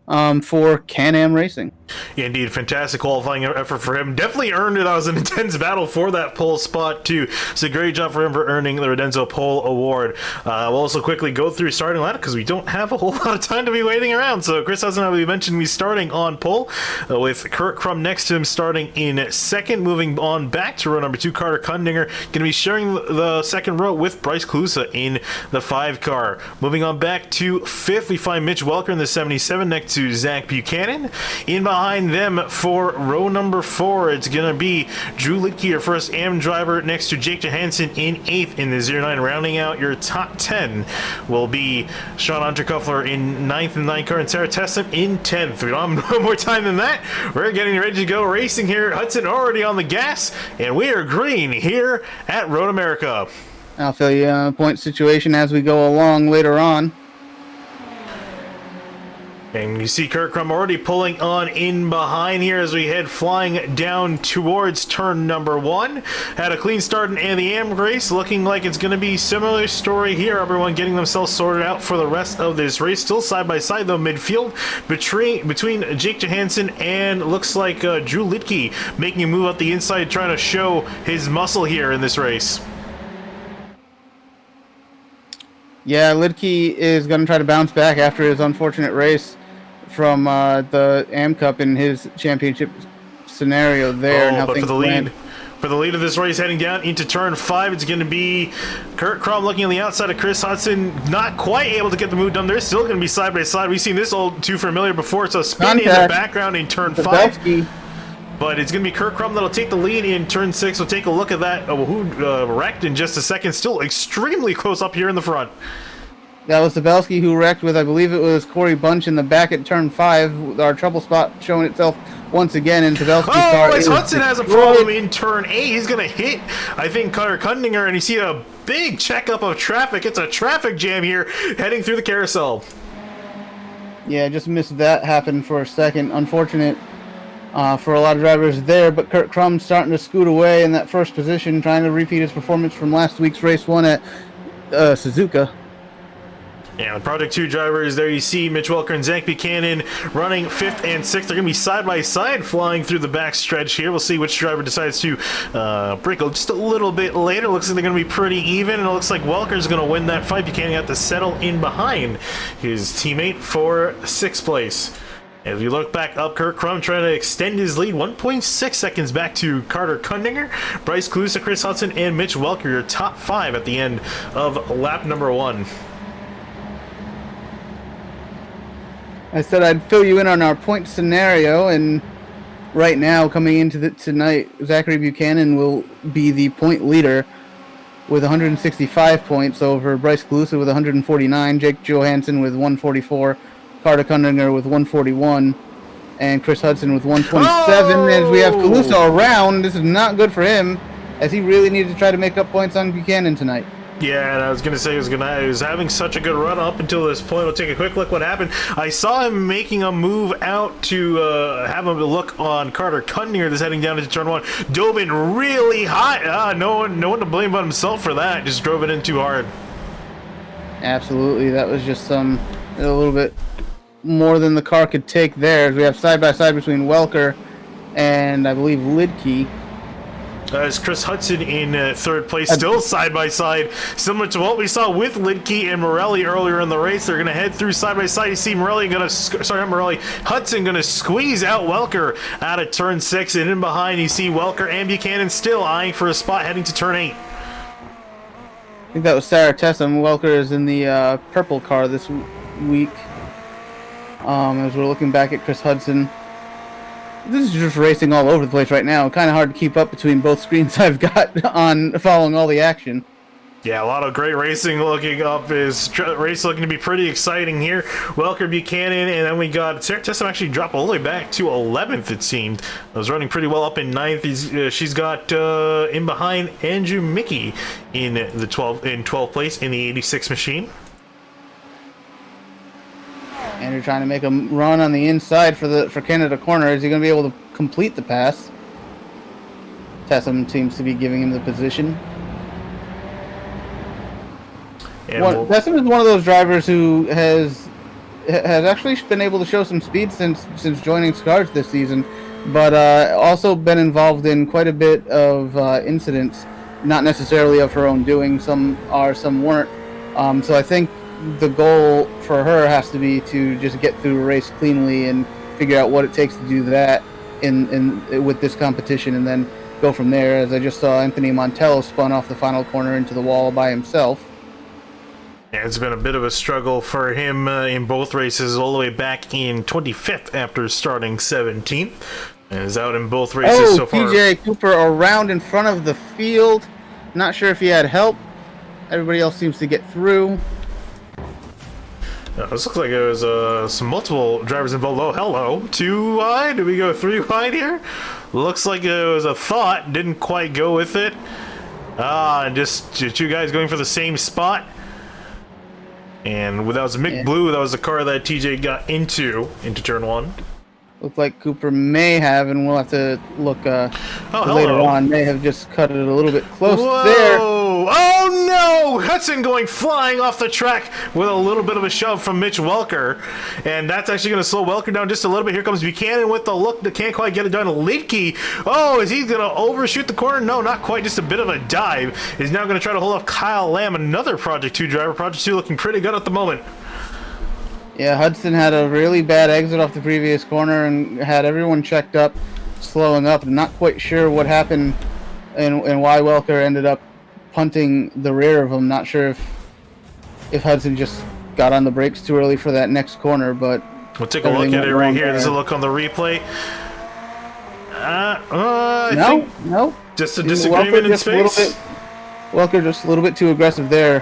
for Can-Am Racing. Indeed, fantastic qualifying effort for him. Definitely earned it. That was an intense battle for that pole spot, too. It's a great job for him for earning the Rodenzo Pole Award. We'll also quickly go through starting lineup because we don't have a whole lot of time to be waiting around. So Chris Hudson, as we mentioned, he's starting on pole with Kurt Crum next to him starting in second. Moving on back to row number 2, Carter Kundinger going to be sharing the second row with Bryce Clusa in the 5 car. Moving on back to 5th, we find Mitch Welker in the 77 next to Zach Buchanan. In behind them for row number 4, it's going to be Drew Lidke, your first AM driver, next to Jake Johansson in 8th in the 09. Rounding out your top 10 will be Sean Unterkuffler in 9th in the 9 car and Sarah Tessum in 10th. We don't have no more time than that. We're getting ready to go racing here. Hudson already on the gas, and we are green here at Road America. I'll fill you in on the point situation as we go along later on. And you see Kurt Crum already pulling on in behind here as we head flying down towards turn number 1. Had a clean start in the AM race, looking like it's going to be similar story here. Everyone getting themselves sorted out for the rest of this race. Still side by side though, midfield between Jake Johansson and looks like Drew Lidke making a move up the inside, trying to show his muscle here in this race. Yeah, Lidke is going to try to bounce back after his unfortunate race from the AM Cup in his championship scenario there. Oh, but for the lead of this race heading down into turn 5, it's going to be Kurt Crum looking on the outside of Chris Hudson, not quite able to get the move done. They're still going to be side by side. We've seen this all too familiar before. It's a spin in the background in turn 5. But it's going to be Kurt Crum that'll take the lead in turn 6. We'll take a look at that. Who wrecked in just a second. Still extremely close up here in the front. That was Zabelski who wrecked with, I believe it was Corey Bunch in the back at turn 5. Our trouble spot showing itself once again in Zabelski's car. Oh, Hudson has a problem in turn 8. He's going to hit, I think, Carter Kundinger, and you see a big checkup of traffic. It's a traffic jam here heading through the carousel. Yeah, just missed that happen for a second. Unfortunate for a lot of drivers there, but Kurt Crum starting to scoot away in that first position, trying to repeat his performance from last week's race 1 at Suzuka. Yeah, the Project 2 drivers, there you see Mitch Welker and Zach Buchanan running 5th and 6th. They're going to be side by side flying through the back stretch here. We'll see which driver decides to break just a little bit later. Looks like they're going to be pretty even, and it looks like Welker's going to win that fight. Buchanan got to settle in behind his teammate for 6th place. As we look back up, Kurt Crum trying to extend his lead 1.6 seconds back to Carter Kundinger, Bryce Clusa, Chris Hudson, and Mitch Welker, your top 5 at the end of lap number 1. I said I'd fill you in on our point scenario, and right now, coming into tonight, Zachary Buchanan will be the point leader with 165 points over Bryce Clusa with 149, Jake Johansson with 144, Carter Kundinger with 141, and Chris Hudson with 127. Oh! As we have Clusa around, this is not good for him, as he really needed to try to make up points on Buchanan tonight. Yeah, and I was going to say he was having such a good run up until this point. We'll take a quick look what happened. I saw him making a move out to have a look on Carter Kundinger that's heading down into turn 1. Dove in really high. No one to blame but himself for that. Just drove it in too hard. Absolutely. That was just a little bit more than the car could take there. As we have side by side between Welker and I believe Lidke. As Chris Hudson in 3rd place, still side by side, similar to what we saw with Lidke and Morelli earlier in the race. They're going to head through side by side. You see Hudson going to squeeze out Welker out of turn 6, and in behind you see Welker and Buchanan still eyeing for a spot heading to turn 8. I think that was Sarah Tessum. Welker is in the purple car this week. As we're looking back at Chris Hudson. This is just racing all over the place right now. Kind of hard to keep up between both screens I've got on following all the action. Yeah, a lot of great racing looking up. Is race looking to be pretty exciting here. Welker, Buchanan, and then we got Sarah Tessum actually dropped all the way back to 11th, it seemed. I was running pretty well up in 9th. She's got in behind Andrew Mickey in 12th place in the 86 machine. And you're trying to make a run on the inside for Canada Corner. Is he going to be able to complete the pass? Tessum seems to be giving him the position. Tessum is one of those drivers who has has actually been able to show some speed since joining SCRS this season, but also been involved in quite a bit of incidents, not necessarily of her own doing. Some are, some weren't. So I think the goal for her has to be to just get through a race cleanly and figure out what it takes to do that with this competition, and then go from there. As I just saw, Anthony Montello spun off the final corner into the wall by himself. Yeah, it's been a bit of a struggle for him in both races, all the way back in 25th after starting 17th. And is out in both races so far. TJ Cooper around in front of the field. Not sure if he had help. Everybody else seems to get through. This looks like there was some multiple drivers involved. Oh, hello. 2 wide? Do we go 3 wide here? Looks like it was a thought. Didn't quite go with it. Just 2 guys going for the same spot. And that was Mick Blue. That was the car that TJ got into turn 1. Looked like Cooper may have, and we'll have to look later on, may have just cut it a little bit close there. Oh no! Hudson going flying off the track with a little bit of a shove from Mitch Welker. And that's actually going to slow Welker down just a little bit. Here comes Buchanan with the look that can't quite get it done. Lidke, is he going to overshoot the corner? No, not quite. Just a bit of a dive. He's now going to try to hold off Kyle Lamb, another Project 2 driver. Project 2 looking pretty good at the moment. Yeah, Hudson had a really bad exit off the previous corner and had everyone checked up, slowing up. I'm not quite sure what happened and why Welker ended up punting the rear of him. Not sure if Hudson just got on the brakes too early for that next corner, but we'll take a look at it right here. There's a look on the replay. No. Just a disagreement in space. Welker just a little bit too aggressive there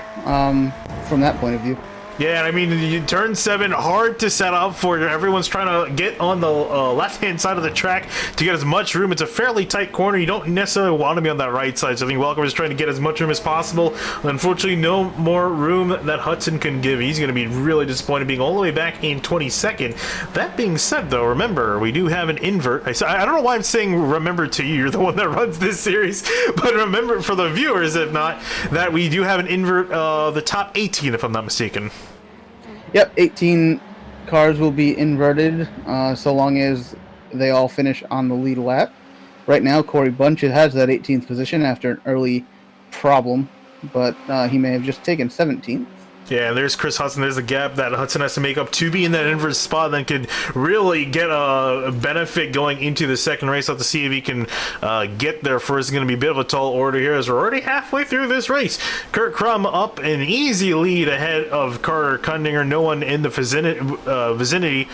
from that point of view. Yeah, I mean, turn 7, hard to set up for. Everyone's trying to get on the left-hand side of the track to get as much room. It's a fairly tight corner. You don't necessarily want to be on that right side, so I think Welker was trying to get as much room as possible. Unfortunately, no more room that Hudson can give. He's going to be really disappointed being all the way back in 22nd. That being said, though, remember, we do have an invert. I don't know why I'm saying remember to you. You're the one that runs this series. But remember, for the viewers, if not, that we do have an invert, the top 18, if I'm not mistaken. Yep, 18 cars will be inverted so long as they all finish on the lead lap. Right now, Corey Bunch has that 18th position after an early problem, but he may have just taken 17th. Yeah, and there's Chris Hudson. There's a gap that Hudson has to make up to be in that inverted spot, then could really get a benefit going into the second race. I'll have to see if he can get there first. It's going to be a bit of a tall order here as we're already halfway through this race. Kurt Crum up an easy lead ahead of Carter Kundinger. No one in the vicinity.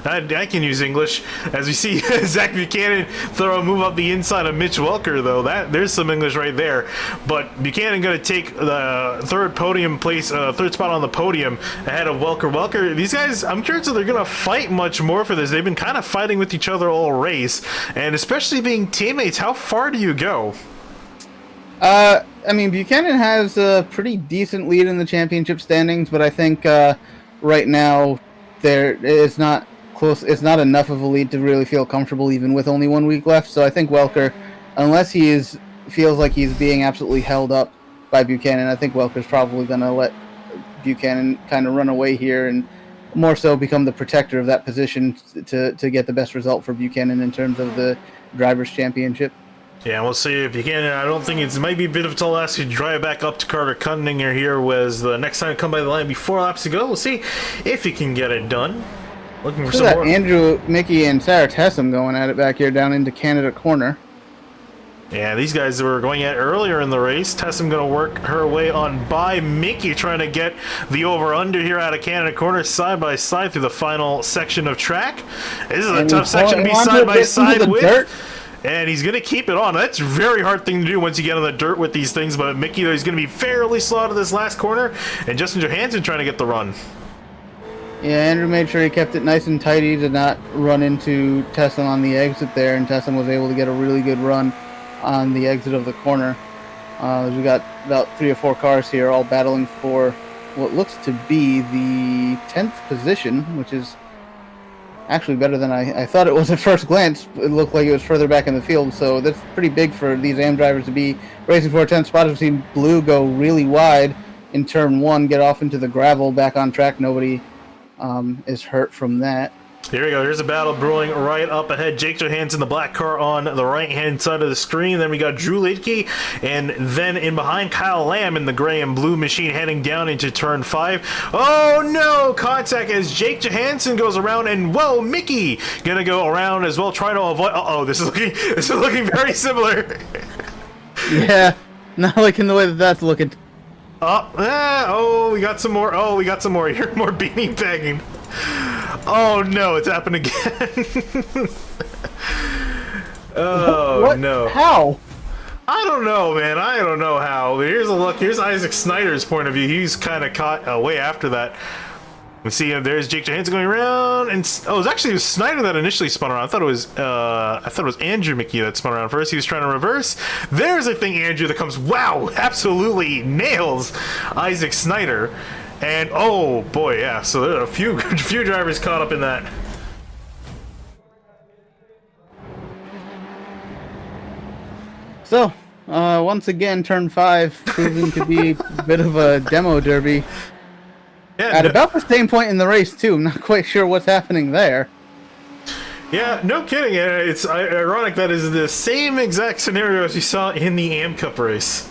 I can use English. As we see Zach Buchanan throw a move up the inside of Mitch Welker, though. There's some English right there. But Buchanan going to take the third spot on the podium ahead of Welker. These guys, I'm curious if they're going to fight much more for this. They've been kind of fighting with each other all race, and especially being teammates, how far do you go? I mean, Buchanan has a pretty decent lead in the championship standings, but I think right now there is not close. It's not enough of a lead to really feel comfortable, even with only 1 week left. So I think Welker, unless he feels like he's being absolutely held up by Buchanan, I think Welker's probably going to let Buchanan kind of run away here and more so become the protector of that position to get the best result for Buchanan in terms of the Drivers' Championship. Yeah, we'll see if Buchanan. I don't think it might be a bit of a tall ask to drive back up to Carter Kundinger here was the next time to come by the line before laps to go. We'll see if he can get it done. Looking for some more. Andrew, Mickey, and Sarah Tessum going at it back here down into Canada Corner. Yeah, these guys were going at earlier in the race. Tessum going to work her way on by Mickey, trying to get the over-under here out of Canada Corner side by side through the final section of track. This is a tough section to be side by side with. Dirt. And he's going to keep it on. That's a very hard thing to do once you get on the dirt with these things. But Mickey, though, he's going to be fairly slow to this last corner. And Justin Johansson trying to get the run. Yeah, Andrew made sure he kept it nice and tidy to not run into Tessum on the exit there. And Tessum was able to get a really good run on the exit of the corner. We got about 3 or 4 cars here all battling for what looks to be the 10th position, which is actually better than I thought it was at first glance. It looked like it was further back in the field, so that's pretty big for these AM drivers to be racing for a 10th spot. We've seen Blue go really wide in turn 1, get off into the gravel, back on track. Nobody is hurt from that. Here we go. Here's a battle brewing right up ahead. Jake Johansson, the black car on the right-hand side of the screen. Then we got Drew Lidke, and then in behind Kyle Lamb in the gray and blue machine heading down into turn 5. Oh no! Contact as Jake Johansson goes around, and whoa, Mickey gonna go around as well, trying to avoid. Uh-oh, this is looking very similar. Yeah, not liking the way that that's looking. Oh, we got some more. Oh, we got some more here. More beanie bagging. Oh no, it's happened again. Oh what? No. How? I don't know, man. I don't know how. But here's a look. Here's Isaac Snyder's point of view. He's kind of caught way after that. We see there's Jake Johansson going around, and it was Snyder that initially spun around. I thought it was Andrew Mickey that spun around first. He was trying to reverse. There's I think Andrew that comes. Wow, absolutely nails Isaac Snyder, and oh boy, yeah. So there are a few drivers caught up in that. So, once again, turn 5 proving to be a bit of a demo derby. Yeah, At about the same point in the race, too. I'm not quite sure what's happening there. Yeah, no kidding. It's ironic that is the same exact scenario as you saw in the AM Cup race.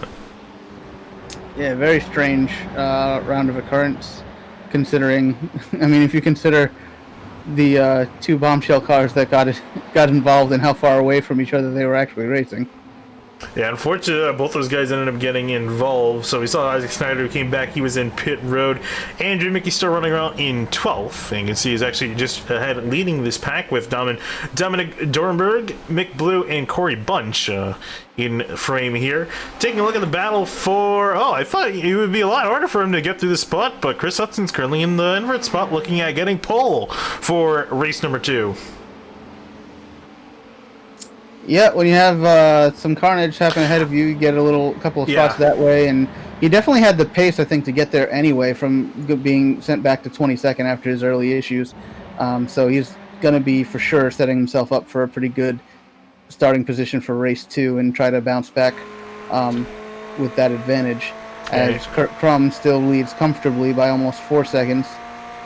Yeah, very strange round of occurrence, considering, I mean, if you consider the 2 bombshell cars that got involved and how far away from each other they were actually racing. Yeah, unfortunately, both those guys ended up getting involved. So we saw Isaac Snyder who came back. He was in pit road. Andrew Mickey still running around in 12th. And you can see he's actually just ahead leading this pack with Dominic Dorenberg, Mick Blue, and Corey Bunch in frame here. Taking a look at the battle for... Oh, I thought it would be a lot harder for him to get through the spot, but Chris Hudson's currently in the invert spot looking at getting pole for race number 2. Yeah, when you have some carnage happen ahead of you, you get a couple of spots that way, and he definitely had the pace, I think, to get there anyway from being sent back to 22nd after his early issues. So he's going to be, for sure, setting himself up for a pretty good starting position for race 2 and try to bounce back with that advantage. As Kurt Crum still leads comfortably by almost 4 seconds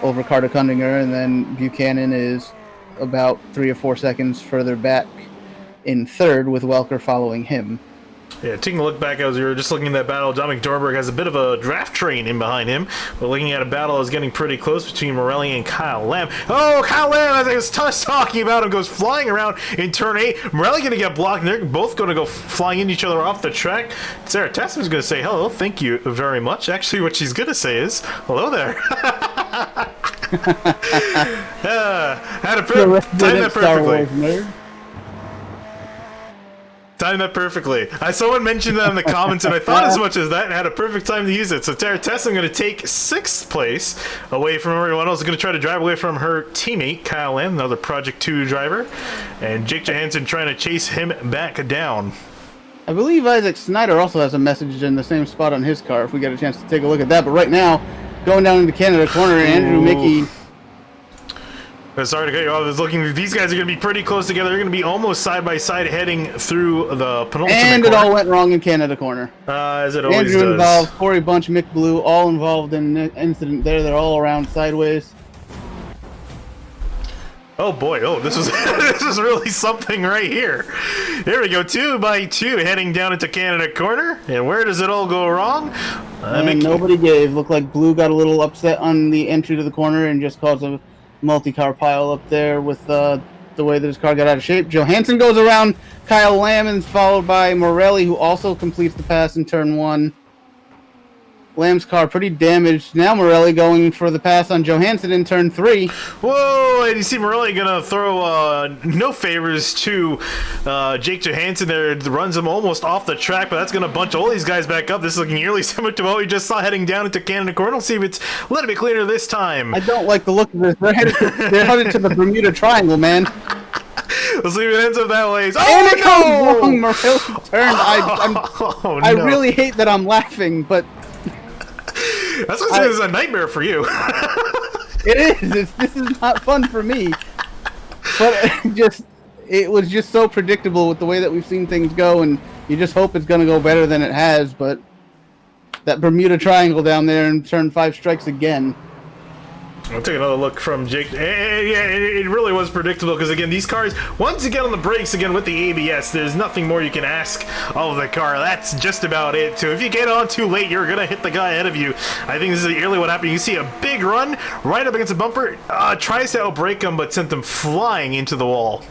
over Carter Kundinger, and then Buchanan is about 3 or 4 seconds further back in 3rd, with Welker following him. Yeah, taking a look back as we were just looking at that battle, Dominic Dornberg has a bit of a draft train in behind him. But looking at a battle that's getting pretty close between Morelli and Kyle Lamb. Oh, Kyle Lamb, as I was talking about him, goes flying around in turn 8. Morelli going to get blocked, and they're both going to go flying into each other off the track. Sarah Tessman's going to say, hello, thank you very much. Actually, what she's going to say is, hello there. Had a time that perfectly. Timed that perfectly. Someone mentioned that in the comments, and I thought as much as that, and had a perfect time to use it. So Tara Tessa going to take 6th place away from everyone else. Going to try to drive away from her teammate, Kyle Lamb, another Project 2 driver. And Jake Johansson trying to chase him back down. I believe Isaac Snyder also has a message in the same spot on his car, if we get a chance to take a look at that. But right now, going down into Canada corner, Andrew Mickey... Sorry to cut you off. These guys are going to be pretty close together. They're going to be almost side by side heading through the penultimate and corner. It all went wrong in Canada corner. As it always Andrew does. involved, Corey Bunch, Mick Blue, all involved in an incident there. They're all around sideways. Oh boy! Oh, this is this is really something right here. Here we go, 2 by 2, heading down into Canada corner. And where does it all go wrong? And nobody gave. Looked like Blue got a little upset on the entry to the corner and just caused a multi-car pile up there with the way that his car got out of shape. Johansson goes around Kyle Lamb and followed by Morelli, who also completes the pass in turn 1. Lamb's car pretty damaged. Now Morelli going for the pass on Johansson in turn 3. Whoa! And you see Morelli gonna throw no favors to Jake Johansson there. It runs him almost off the track, but that's gonna bunch all these guys back up. This is looking eerily similar to what we just saw heading down into Canada corner. Let's see if it's a little bit cleaner this time. I don't like the look of this. They're headed to the Bermuda Triangle, man. We'll see if it ends up that way. Oh, and it goes wrong. Morelli turned. I really hate that I'm laughing, but... That's what this is a nightmare for you. It is. This is not fun for me. But it was just so predictable with the way that we've seen things go, and you just hope it's going to go better than it has. But that Bermuda Triangle down there in turn 5 strikes again. I'll take another look from Jake. Yeah, it really was predictable because, again, these cars, once you get on the brakes, again, with the ABS, there's nothing more you can ask of the car. That's just about it. So if you get on too late, you're going to hit the guy ahead of you. I think this is nearly what happened. You see a big run right up against a bumper, tries to outbrake him, but sent them flying into the wall.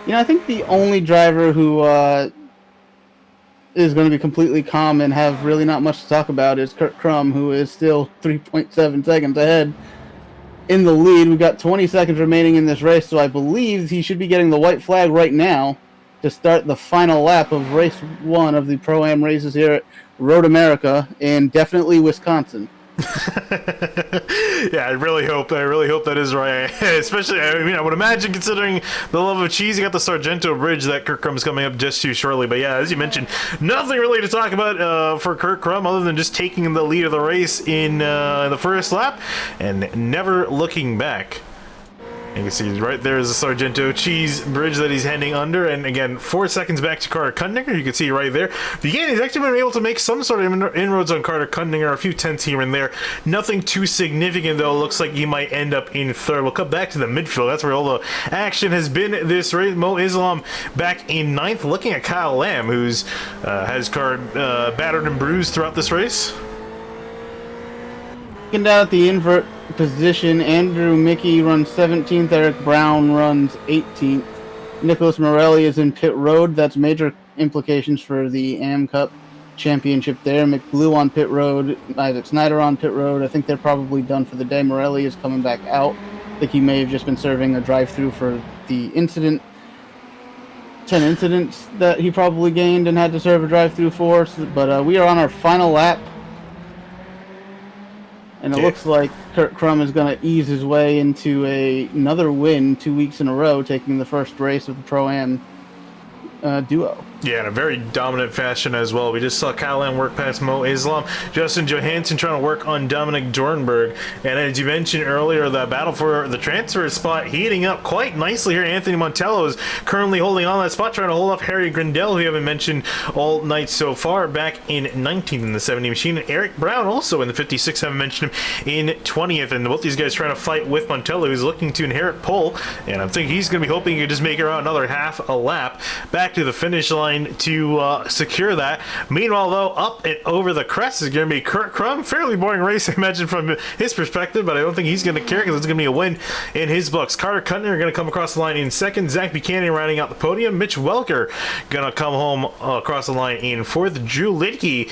You know, I think the only driver who is going to be completely calm and have really not much to talk about is Kurt Krum, who is still 3.7 seconds ahead in the lead. We've got 20 seconds remaining in this race, so I believe he should be getting the white flag right now to start the final lap of race 1 of the Pro-Am races here at Road America and definitely Wisconsin. Yeah, I really hope that is right. Especially, I mean, I would imagine, considering the love of cheese, you got the Sargento Bridge that Kurt Krum's coming up just too shortly. But yeah, as you mentioned, nothing really to talk about for Kurt Krum other than just taking the lead of the race in the first lap and never looking back. You can see right there is the Sargento Cheese Bridge that he's heading under, and again, 4 seconds back to Carter Kundinger. You can see right there. Again, he's actually been able to make some sort of inroads on Carter Kundinger, a few tenths here and there. Nothing too significant, though. Looks like he might end up in third. We'll come back to the midfield. That's where all the action has been this race. Mo Islam back in 9th, looking at Kyle Lamb, who's has car battered and bruised throughout this race. Looking down at the invert position, Andrew Mickey runs 17th, Eric Brown runs 18th. Nicholas Morelli is in pit road. That's major implications for the AM Cup championship there. McBlue on pit road, Isaac Snyder on pit road. I think they're probably done for the day. Morelli is coming back out. I think he may have just been serving a drive-through for the incident. 10 incidents that he probably gained and had to serve a drive-through for. But we are on our final lap. And it looks like Kurt Krum is going to ease his way into another win 2 weeks in a row, taking the first race of the Pro-Am duo. Yeah, in a very dominant fashion as well. We just saw Kyle Lamb work past Mo Islam. Justin Johansson trying to work on Dominic Dornberg. And as you mentioned earlier, the battle for the transfer spot heating up quite nicely here. Anthony Montello is currently holding on that spot, trying to hold off Harry Grindel, who we haven't mentioned all night so far, back in 19th in the 70 machine. And Eric Brown also in the 56, haven't mentioned him, in 20th. And both these guys trying to fight with Montello, who's looking to inherit pole. And I think he's going to be hoping he can just make it around another half a lap back to the finish line to secure that. Meanwhile, though, up and over the crest is going to be Kurt Krum. Fairly boring race, I imagine, from his perspective, but I don't think he's going to care because it's going to be a win in his books. Carter Kuttner are going to come across the line in second. Zach Buchanan rounding out the podium. Mitch Welker going to come home across the line in fourth. Drew Lidke,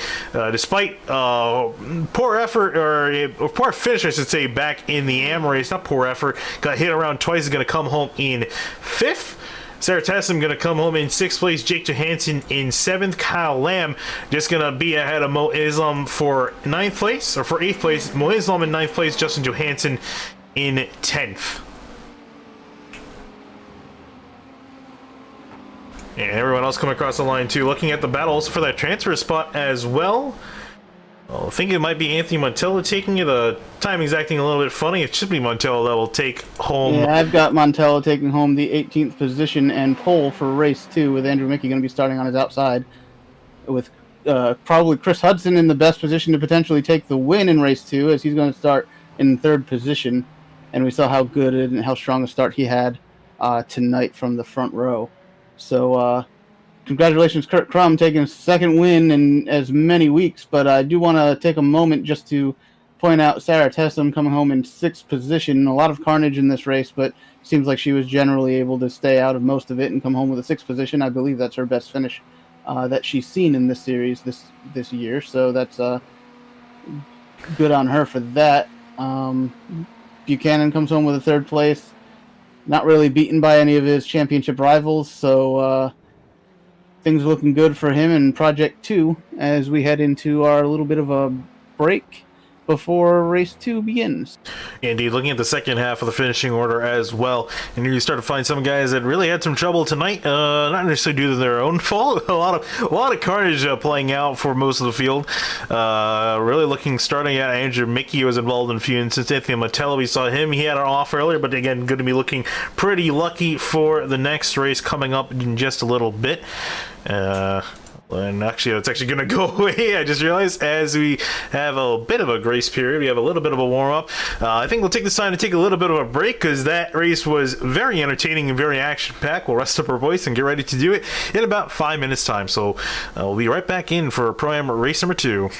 despite poor effort, or poor finish, I should say, back in the AM race, not poor effort, got hit around twice, is going to come home in fifth. Sarah Tessam going to come home in 6th place. Jake Johansson in 7th. Kyle Lamb just going to be ahead of Mo Islam for 9th place, or for 8th place. Mo Islam in 9th place. Justin Johansson in 10th. And everyone else coming across the line too. Looking at the battle also for that transfer spot as well. I think it might be Anthony Montello taking it. The timing's acting a little bit funny. It should be Montello that will take home. Yeah, I've got Montello taking home the 18th position and pole for race 2, with Andrew Mickey going to be starting on his outside, with probably Chris Hudson in the best position to potentially take the win in race 2, as he's going to start in 3rd position. And we saw how good and how strong a start he had tonight from the front row. So congratulations, Kurt Krum, taking his 2nd win in as many weeks. But I do want to take a moment just to point out Sarah Tessam coming home in 6th position. A lot of carnage in this race, but seems like she was generally able to stay out of most of it and come home with a 6th position. I believe that's her best finish that she's seen in this series this year. So that's good on her for that. Buchanan comes home with a 3rd place. Not really beaten by any of his championship rivals, so things are looking good for him in Project 2 as we head into our little bit of a break before race 2 begins. Indeed, looking at the second half of the finishing order as well, and you start to find some guys that really had some trouble tonight, not necessarily due to their own fault. A lot of carnage playing out for most of the field. Really looking, starting at Andrew Mickey was involved in a few instances. Anthony Montello, we saw him. He had an off earlier, but again, going to be looking pretty lucky for the next race coming up in just a little bit. And actually, it's actually going to go away. I just realized as we have a bit of a grace period, we have a little bit of a warm-up. I think we'll take this time to take a little bit of a break because that race was very entertaining and very action-packed. We'll rest up our voice and get ready to do it in about 5 minutes' time. So we'll be right back in for Pro-Am race number 2.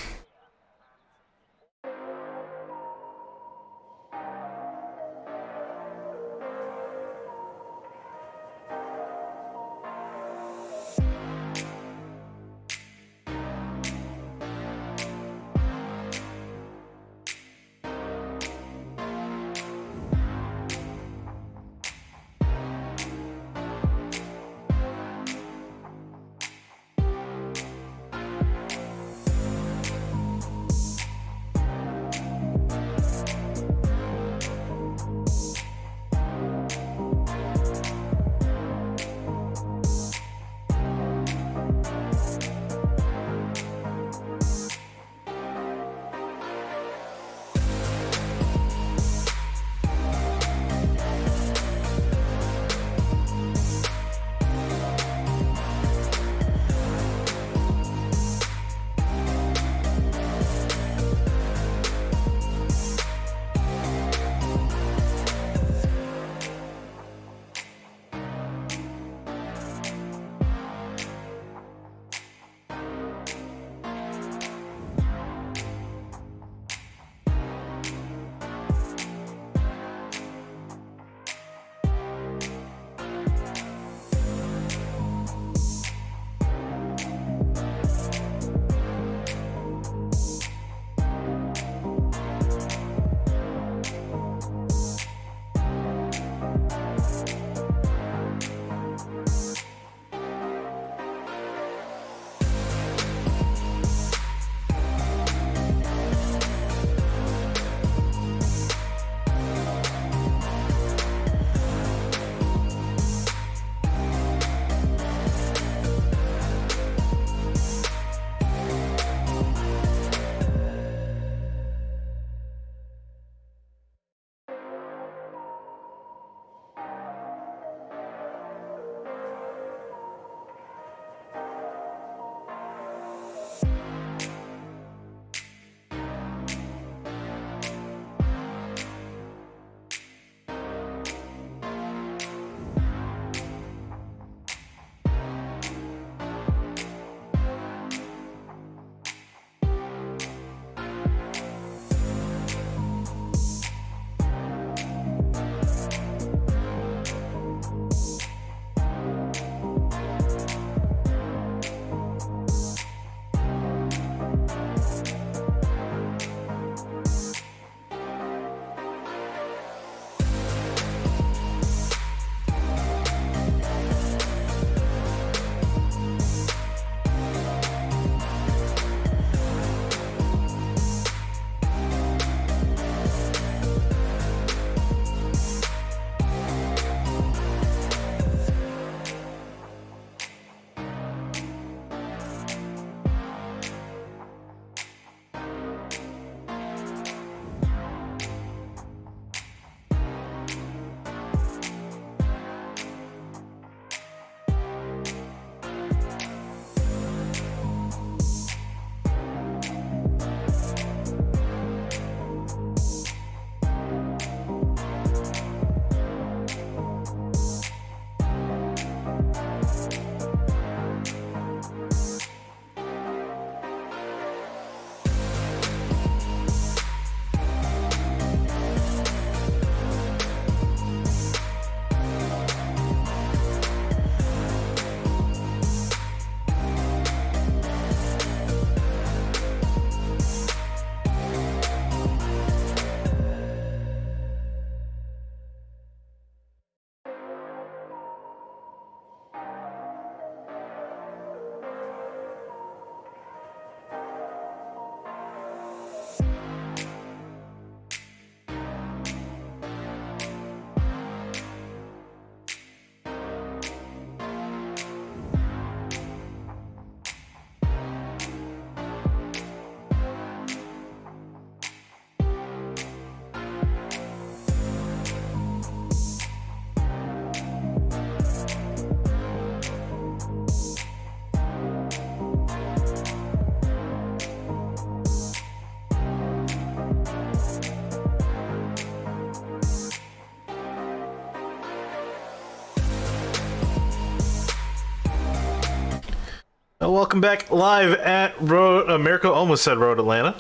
Welcome back live at Road America. Almost said Road Atlanta.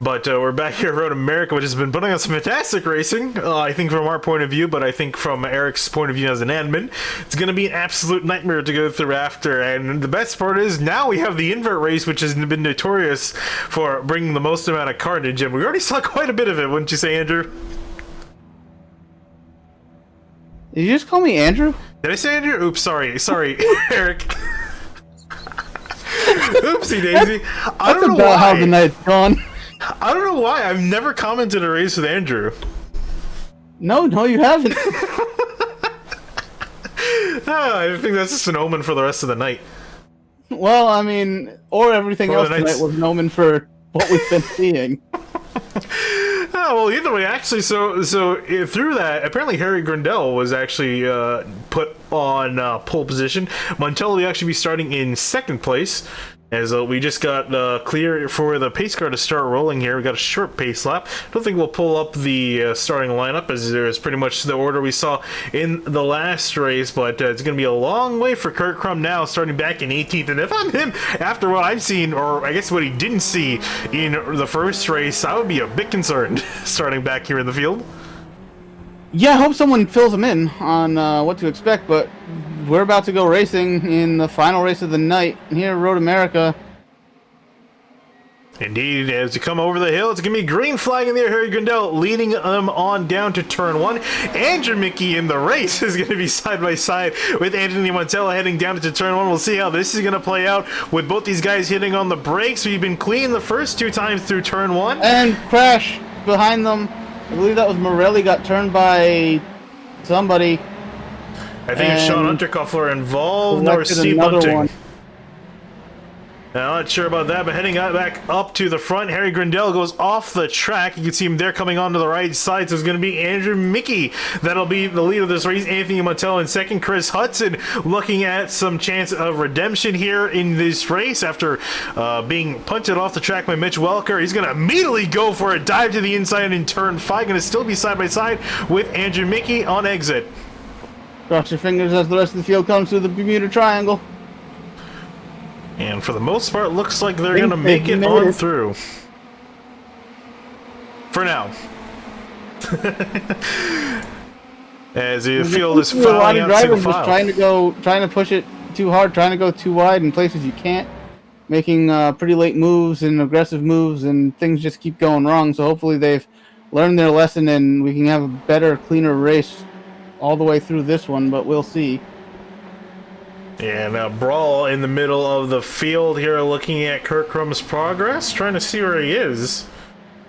But we're back here at Road America, which has been putting on some fantastic racing, I think from our point of view, but I think from Eric's point of view as an admin, it's going to be an absolute nightmare to go through after. And the best part is, now we have the invert race, which has been notorious for bringing the most amount of carnage, and we already saw quite a bit of it, wouldn't you say, Andrew? Did you just call me Andrew? Did I say Andrew? Oops, sorry, Eric. Oopsie daisy. I don't know about why. how the night's gone. I don't know why. I've never commented a race with Andrew. No, you haven't. I think that's just an omen for the rest of the night. Well, I mean, or everything else tonight was an omen for what we've been seeing. Oh, well, either way, actually, so through that, apparently Harry Grindel was actually put on pole position. Montello will actually be starting in second place, as we just got clear for the pace car to start rolling here. We got a short pace lap. Don't think we'll pull up the starting lineup, as there's pretty much the order we saw in the last race, but it's going to be a long way for Kurt Crum now, starting back in 18th. And if I'm him, after what I've seen, or I guess what he didn't see in the first race, I would be a bit concerned starting back here in the field. Yeah, I hope someone fills him in on what to expect, but we're about to go racing in the final race of the night here at Road America. Indeed, as you come over the hill, it's going to be green flag in there. Harry Grindel leading them on down to turn 1. Andrew Mickey in the race is going to be side by side with Anthony Montella heading down to turn 1. We'll see how this is going to play out with both these guys hitting on the brakes. We've been clean the first 2 times through turn 1. And crash behind them. I believe that was Morelli, got turned by somebody. I think it's Sean Unterkoffler involved, or Steve Bunting. Now, I'm not sure about that, but heading back up to the front, Harry Grindel goes off the track. You can see him there coming onto the right side, so it's going to be Andrew Mickey. That'll be the lead of this race. Anthony Montello in second. Chris Hudson looking at some chance of redemption here in this race after being punted off the track by Mitch Welker. He's going to immediately go for a dive to the inside in turn 5. Going to still be side by side with Andrew Mickey on exit. Cross your fingers as the rest of the field comes through the Bermuda Triangle. And for the most part, looks like they're going to make it on through. For now. As the field is filing out single file. Trying to push it too hard, trying to go too wide in places you can't. Making pretty late moves and aggressive moves, and things just keep going wrong. So hopefully they've learned their lesson and we can have a better, cleaner race all the way through this one, but we'll see. And a brawl in the middle of the field here, looking at Kurt Crum's progress, trying to see where he is.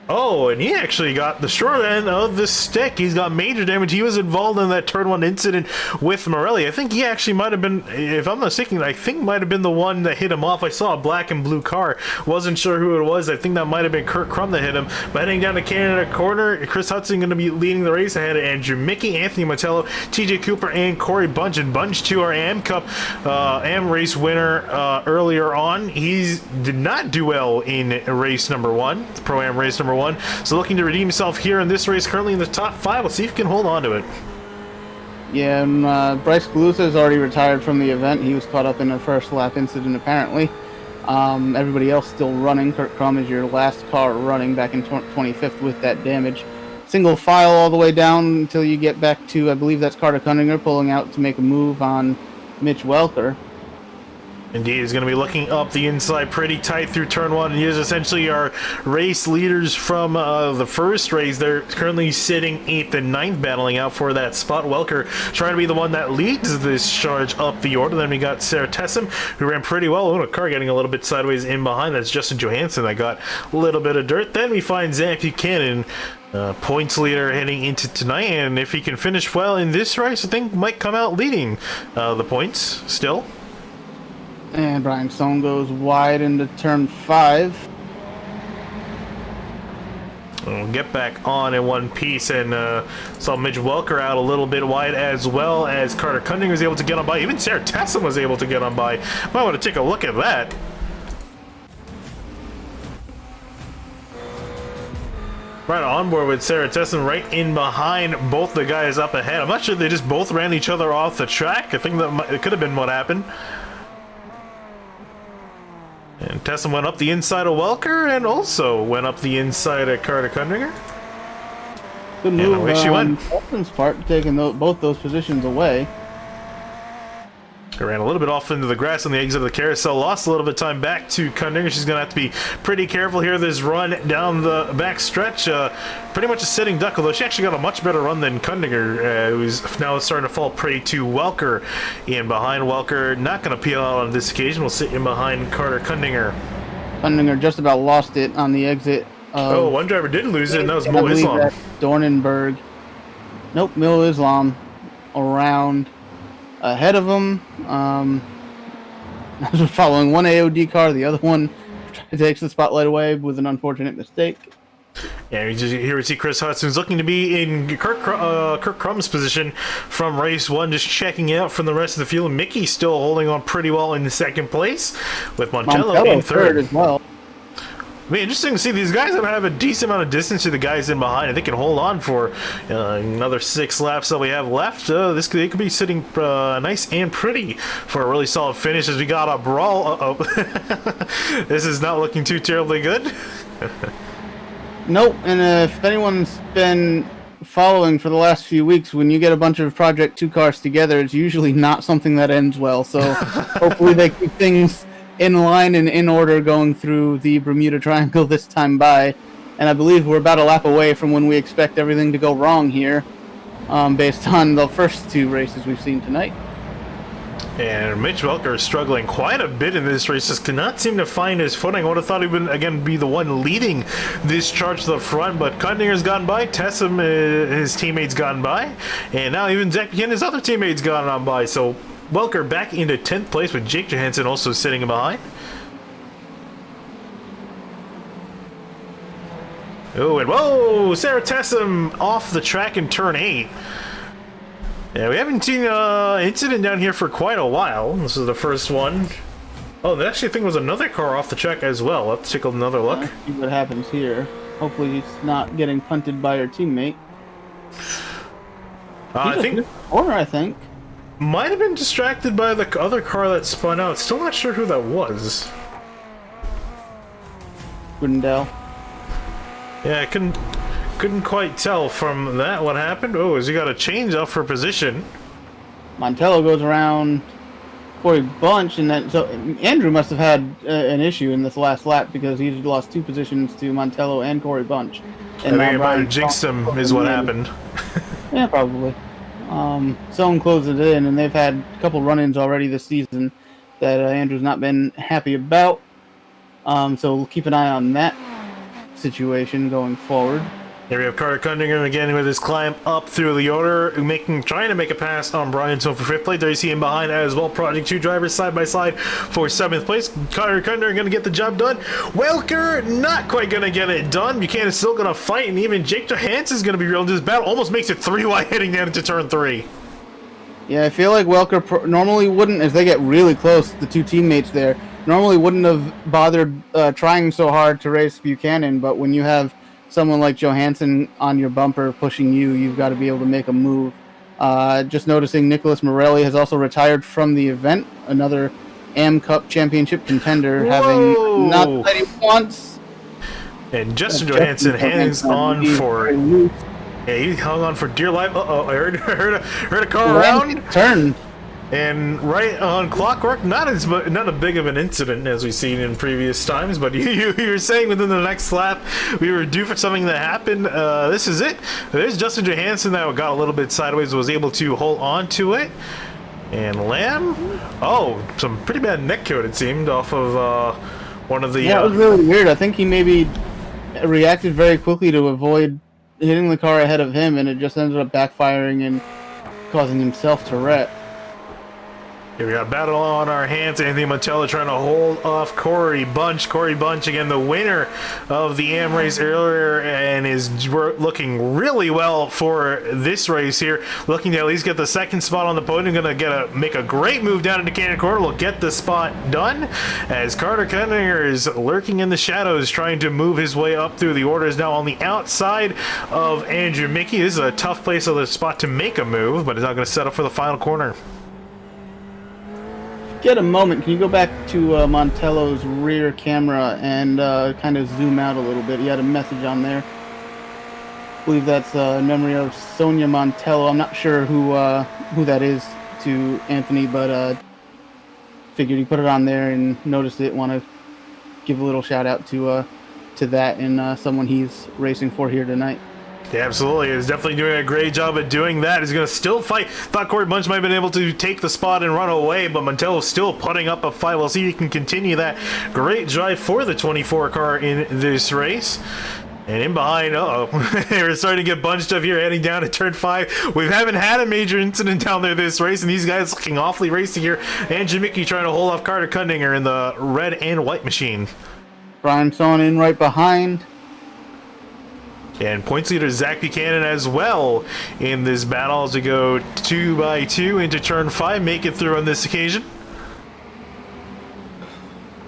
Oh, and he actually got the short end of the stick. He's got major damage. He was involved in that turn 1 incident with Morelli. I think he actually might have been, if I'm not mistaken, I think might have been the one that hit him off. I saw a black and blue car. Wasn't sure who it was. I think that might have been Kurt Crum that hit him. But heading down to Canada corner, Chris Hudson going to be leading the race ahead of Andrew Mickey, Anthony Motello, TJ Cooper, and Corey Bunch. And Bunch, too, our AM Cup AM race winner earlier on. He did not do well in race number 1, Pro-Am race number 1. So looking to redeem himself here in this race, currently in the top 5. Let's see if he can hold on to it. Yeah, and Bryce Galusa has already retired from the event. He was caught up in a first lap incident, apparently. Everybody else still running. Kurt Crum is your last car running back in 25th with that damage. Single file all the way down until you get back to, I believe that's Carter Cunningham pulling out to make a move on Mitch Welker. Indeed, he's going to be looking up the inside pretty tight through turn 1. And here's essentially our race leaders from the first race. They're currently sitting 8th and 9th, battling out for that spot. Welker trying to be the one that leads this charge up the order. Then we got Sarah Tessum, who ran pretty well. Oh, a car getting a little bit sideways in behind. That's Justin Johansson that got a little bit of dirt. Then we find Zach Buchanan, points leader heading into tonight. And if he can finish well in this race, I think might come out leading the points still. And Brian Stone goes wide into turn 5. We'll get back on in one piece, and saw Mitch Welker out a little bit wide, as well as Carter Cunningham was able to get on by. Even Sarah Tessum was able to get on by. Might want to take a look at that. Right on board with Sarah Tessum right in behind both the guys up ahead. I'm not sure they just both ran each other off the track. I think that it could have been what happened. And Tessa went up the inside of Welker and also went up the inside of Carter Kundinger. Good move away she went. Austin's part, taking both those positions away. Ran a little bit off into the grass on the exit of the carousel, lost a little bit of time back to Kundinger. She's going to have to be pretty careful here this run down the back stretch. Pretty much a sitting duck, although she actually got a much better run than Kundinger, who's now starting to fall prey to Welker. In behind Welker, not going to peel out on this occasion. We'll sit in behind Carter Kundinger. Kundinger just about lost it on the exit. Oh, one driver did lose it, and that was Mo Islam. Dornenberg. Nope, Mo Islam around ahead of him. Following one AOD car, the other one takes the spotlight away with an unfortunate mistake. Yeah, here we see Chris Hudson's looking to be in Kirk Crumb's position from race 1, just checking it out from the rest of the field. Mickey still holding on pretty well in second place, with Montello in third as well. It'll be interesting to see. These guys have a decent amount of distance to the guys in behind, and they can hold on for another 6 laps that we have left. They could be sitting nice and pretty for a really solid finish as we got a brawl. This is not looking too terribly good. Nope, and if anyone's been following for the last few weeks, when you get a bunch of Project 2 cars together, it's usually not something that ends well, so hopefully they keep things in line and in order going through the Bermuda Triangle this time by. And I believe we're about a lap away from when we expect everything to go wrong here, based on the first 2 races we've seen tonight. And Mitch Welker is struggling quite a bit in this race, just cannot seem to find his footing. I would have thought he would, again, be the one leading this charge to the front, but Kundinger's gone by, Tessum, his teammates gone by, and now even Zach and his other teammates gone on by, so Welker back into 10th place with Jake Johansson also sitting behind. Oh, and whoa! Sarah Tessum off the track in turn 8. Yeah, we haven't seen an incident down here for quite a while. This is the first one. Oh, there actually I think was another car off the track as well. Let's take another look. Let's see what happens here. Hopefully he's not getting punted by her teammate. I think... Corner, I think. Might have been distracted by the other car that spun out. Still not sure who that was. Couldn't tell. Yeah, I couldn't quite tell from that what happened. Oh, has he got a change up for position? Montello goes around Corey Bunch, and then so Andrew must have had an issue in this last lap because he's lost 2 positions to Montello and Corey Bunch. And I think it might have jinxed him is what happened. Yeah, probably. Someone closed it in, and they've had a couple run-ins already this season that Andrew's not been happy about. So we'll keep an eye on that situation going forward. Here we have Carter Kundinger again with his climb up through the order, trying to make a pass on Brian Stone for 5th place. There you see him behind as well. Project 2 drivers side by side for 7th place. Carter Kundinger going to get the job done. Welker not quite going to get it done. Buchanan's still going to fight, and even Jake Johansson's going to be real into this battle. Almost makes it 3 wide heading down into turn 3. Yeah, I feel like Welker normally wouldn't, as they get really close, the 2 teammates there, normally wouldn't have bothered trying so hard to race Buchanan, but when you have someone like Johansson on your bumper pushing you, you've got to be able to make a move. Just noticing Nicholas Morelli has also retired from the event, another Am Cup championship contender, having not that he wants. And Justin Johansson hangs on for... Yeah, he hung on for dear life. Uh-oh, I heard a car around. Turn. And right on clockwork, not a big of an incident as we've seen in previous times, but you were saying within the next lap we were due for something that happened. This is it. There's Justin Johansson that got a little bit sideways, was able to hold on to it. And Lamb, oh, some pretty bad neck code it seemed off of one of the... Yeah, it was really weird. I think he maybe reacted very quickly to avoid hitting the car ahead of him, and it just ended up backfiring and causing himself to wreck. Here we got a battle on our hands. Anthony Montello trying to hold off Corey Bunch. Corey Bunch, again, the winner of the AM race earlier, and is looking really well for this race here. Looking to at least get the 2nd spot on the podium. Going to make a great move down into Canyon Corner. Will get the spot done as Carter Kundinger is lurking in the shadows, trying to move his way up through the order. Is now on the outside of Andrew Mickey. This is a tough place of the spot to make a move, but is not going to set up for the final corner. get a moment, can you go back to Montello's rear camera and kind of zoom out a little bit? He had a message on there. I believe that's in memory of Sonia Montello. I'm not sure who that is to Anthony, but figured he put it on there and noticed it. Want to give a little shout out to that and someone he's racing for here tonight. Yeah, absolutely. He's definitely doing a great job at doing that. He's going to still fight. Thought Corey Bunch might have been able to take the spot and run away, but Montello's still putting up a fight. We'll see if he can continue that great drive for the 24 car in this race. And in behind, we're starting to get bunched up here, heading down to turn 5. We haven't had a major incident down there this race, and these guys looking awfully racy here. And Jimicki trying to hold off Carter Kundinger in the red and white machine. Brian Sohn in right behind. And points leader Zach Buchanan as well in this battle as we go 2 by 2 into turn 5. Make it through on this occasion.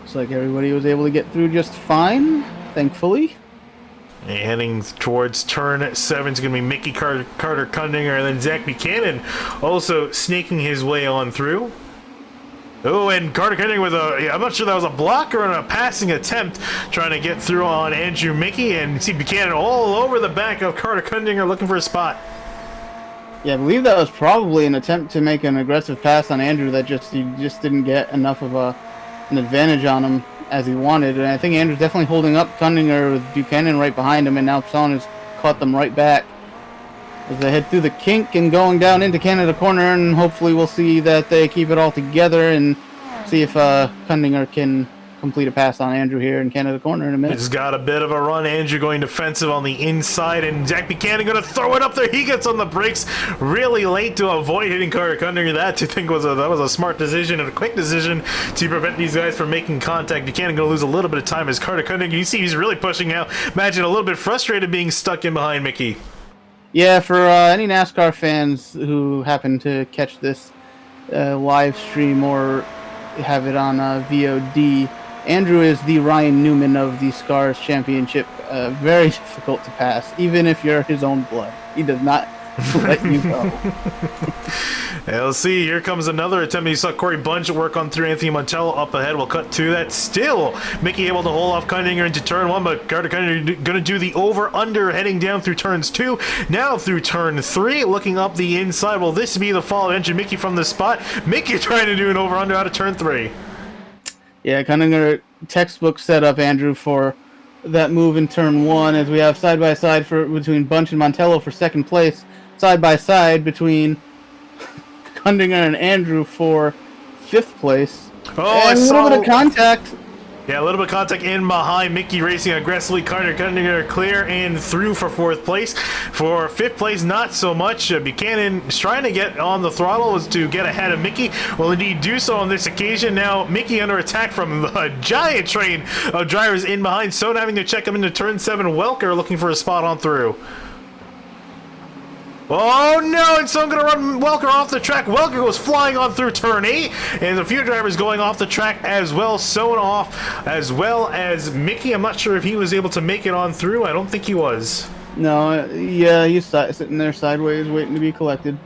Looks like everybody was able to get through just fine, thankfully. And heading towards turn 7 is going to be Mickey Carter Kundinger, and then Zach Buchanan also snaking his way on through. Oh, and Carter Kundinger with I'm not sure that was a block or a passing attempt, trying to get through on Andrew Mickey, and see Buchanan all over the back of Carter Kundinger looking for a spot. Yeah, I believe that was probably an attempt to make an aggressive pass on Andrew that he just didn't get enough of an advantage on him as he wanted. And I think Andrew's definitely holding up Kundinger with Buchanan right behind him, and now Son has caught them right back as they head through the kink and going down into Canada Corner, and hopefully we'll see that they keep it all together and see if Kundinger can complete a pass on Andrew here in Canada Corner in a minute. He's got a bit of a run. Andrew going defensive on the inside, and Zach Buchanan going to throw it up there. He gets on the brakes really late to avoid hitting Carter Kundinger. That I think was a smart decision and a quick decision to prevent these guys from making contact. Buchanan going to lose a little bit of time as Carter Kundinger, you see he's really pushing out. Imagine a little bit frustrated being stuck in behind Mickey. Yeah, for any NASCAR fans who happen to catch this live stream or have it on VOD, Andrew is the Ryan Newman of the SCRS Championship. Very difficult to pass, even if you're his own blood. He does not let you go. Let's see, here comes another attempt. You saw Corey Bunch work on through Anthony Montello up ahead. We'll cut to that. Still, Mickey able to hold off Kundinger into turn 1, but Carter Kundinger going to do the over-under heading down through turns 2. Now through turn 3, looking up the inside. Will this be the fall of engine Mickey from the spot? Mickey trying to do an over-under out of turn 3. Yeah, Kundinger textbook setup, Andrew, for that move in turn 1, as we have side-by-side between Bunch and Montello for second place. Side-by-side between Kundinger and Andrew for 5th place. Oh, and a little bit of contact. Yeah, a little bit of contact in behind. Mickey racing aggressively. Carter Kundinger clear and through for 4th place. For 5th place, not so much. Buchanan is trying to get on the throttle to get ahead of Mickey. Will indeed do so on this occasion. Now, Mickey under attack from a giant train of drivers in behind. So having to check him into turn 7. Welker looking for a spot on through. Oh no, and so I'm going to run Welker off the track. Welker goes flying on through turn 8, and a few drivers going off the track as well, sewn off, as well as Mickey. I'm not sure if he was able to make it on through. I don't think he was. No, yeah, he's sitting there sideways waiting to be collected.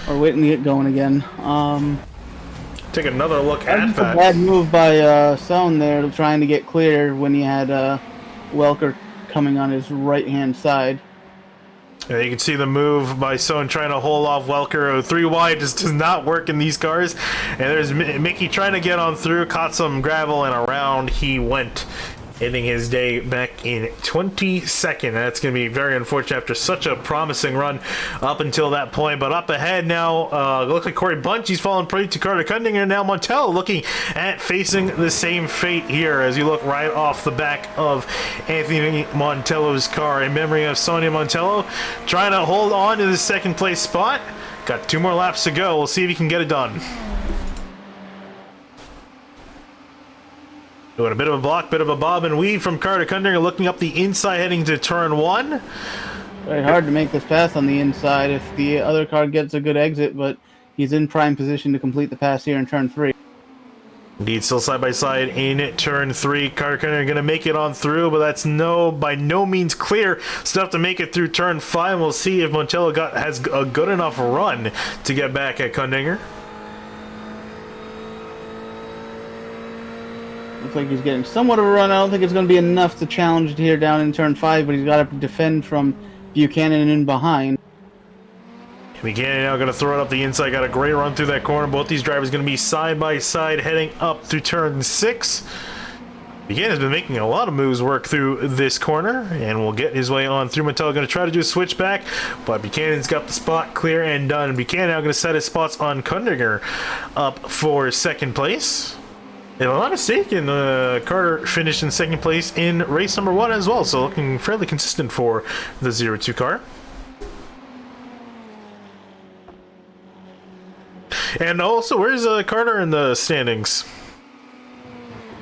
Or waiting to get going again. Take another look at that. A bad move by Sohn there, trying to get clear when he had Welker coming on his right-hand side. Yeah, you can see the move by Sohn trying to hold off Welker. 3 wide just does not work in these cars. And there's Mickey trying to get on through, caught some gravel, and around he went, ending his day back in 22nd. That's going to be very unfortunate after such a promising run up until that point. But up ahead now, looks like Corey Bunch, he's fallen prey to Carter Kundinger. Now Montello looking at facing the same fate here as you look right off the back of Anthony Montello's car. In memory of Sonia Montello, trying to hold on to the 2nd place spot. Got 2 more laps to go. We'll see if he can get it done. Doing a bit of a block, bit of a bob and weave from Carter Kundinger, looking up the inside, heading to turn 1. Very hard to make this pass on the inside if the other car gets a good exit, but he's in prime position to complete the pass here in turn 3. Indeed, still side by side in turn 3. Carter Kundinger going to make it on through, but that's by no means clear. Still have to make it through turn 5. We'll see if Montello has a good enough run to get back at Kundinger. Looks like he's getting somewhat of a run. I don't think it's going to be enough to challenge here down in turn 5, but he's got to defend from Buchanan in behind. Buchanan now going to throw it up the inside. Got a great run through that corner. Both these drivers going to be side by side heading up through turn 6. Buchanan's been making a lot of moves work through this corner, and will get his way on through. Mattel going to try to do a switchback, but Buchanan's got the spot clear and done. Buchanan now going to set his spots on Kundinger up for second place. If I'm not mistaken, Carter finished in second place in race number 1 as well, so looking fairly consistent for the 0-2 car. And also, where's Carter in the standings?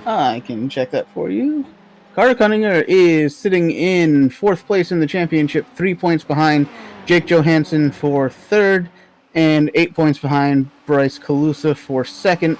I can check that for you. Carter Cunninger is sitting in 4th place in the championship, 3 points behind Jake Johansson for 3rd, and 8 points behind Bryce Calusa for 2nd.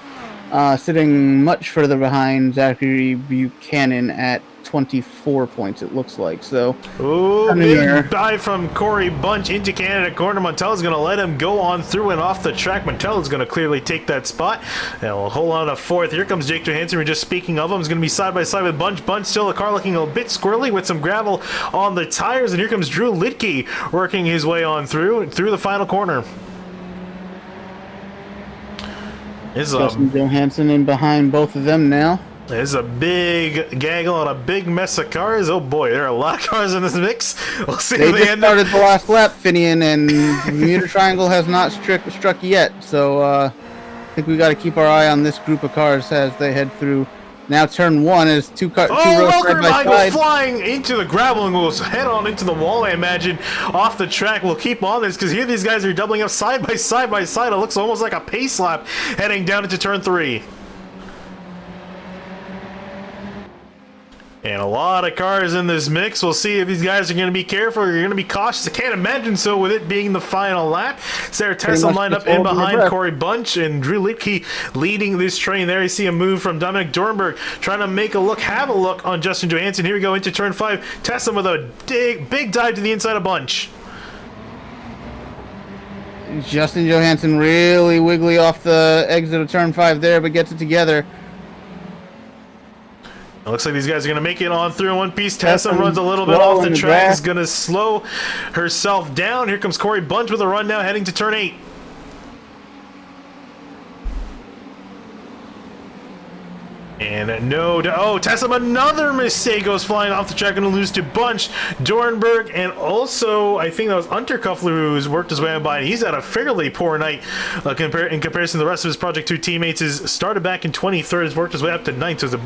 Sitting much further behind Zachary Buchanan at 24 points, it looks like. So, ooh, big dive from Corey Bunch into Canada corner. Montella's going to let him go on through and off the track. Montella's going to clearly take that spot. And we'll hold on to 4th. Here comes Jake Johansson. We're just speaking of him. He's going to be side by side with Bunch. Bunch still the car looking a bit squirrely with some gravel on the tires. And here comes Drew Litke working his way on through the final corner. Justin Johansson in behind both of them now. There's a big gaggle and a big mess of cars. Oh boy, there are a lot of cars in this mix. We'll see they if they just end started up. the last lap, Finian, and Bermuda Triangle has not struck yet. So I think we got to keep our eye on this group of cars as they head through. Now turn 1 is two rows side by side. Flying into the gravel and goes head on into the wall, I imagine, off the track. We'll keep on this because here these guys are doubling up side by side by side. It looks almost like a pace lap heading down into turn 3. And a lot of cars in this mix. We'll see if these guys are going to be careful or you're going to be cautious. I can't imagine so with it being the final lap. Sarah Tesla lined up in behind Corey Bunch and Drew Litke leading this train there. You see a move from Dominic Dornberg trying to have a look on Justin Johansson. Here we go into turn 5. Tesla with a big dive to the inside of Bunch. Justin Johansson really wiggly off the exit of turn 5 there, but gets it together. It looks like these guys are going to make it on through in one piece. Tessa runs a little bit off the track. Is going to slow herself down. Here comes Corey Bunch with a run now heading to turn 8. And Tessa, another mistake, goes flying off the track, going to lose to Bunch, Dornberg, and also I think that was Unterkuffler who's worked his way on by. He's had a fairly poor night in comparison to the rest of his Project 2 teammates. Has started back in 23rd, has worked his way up to 9th, so it's a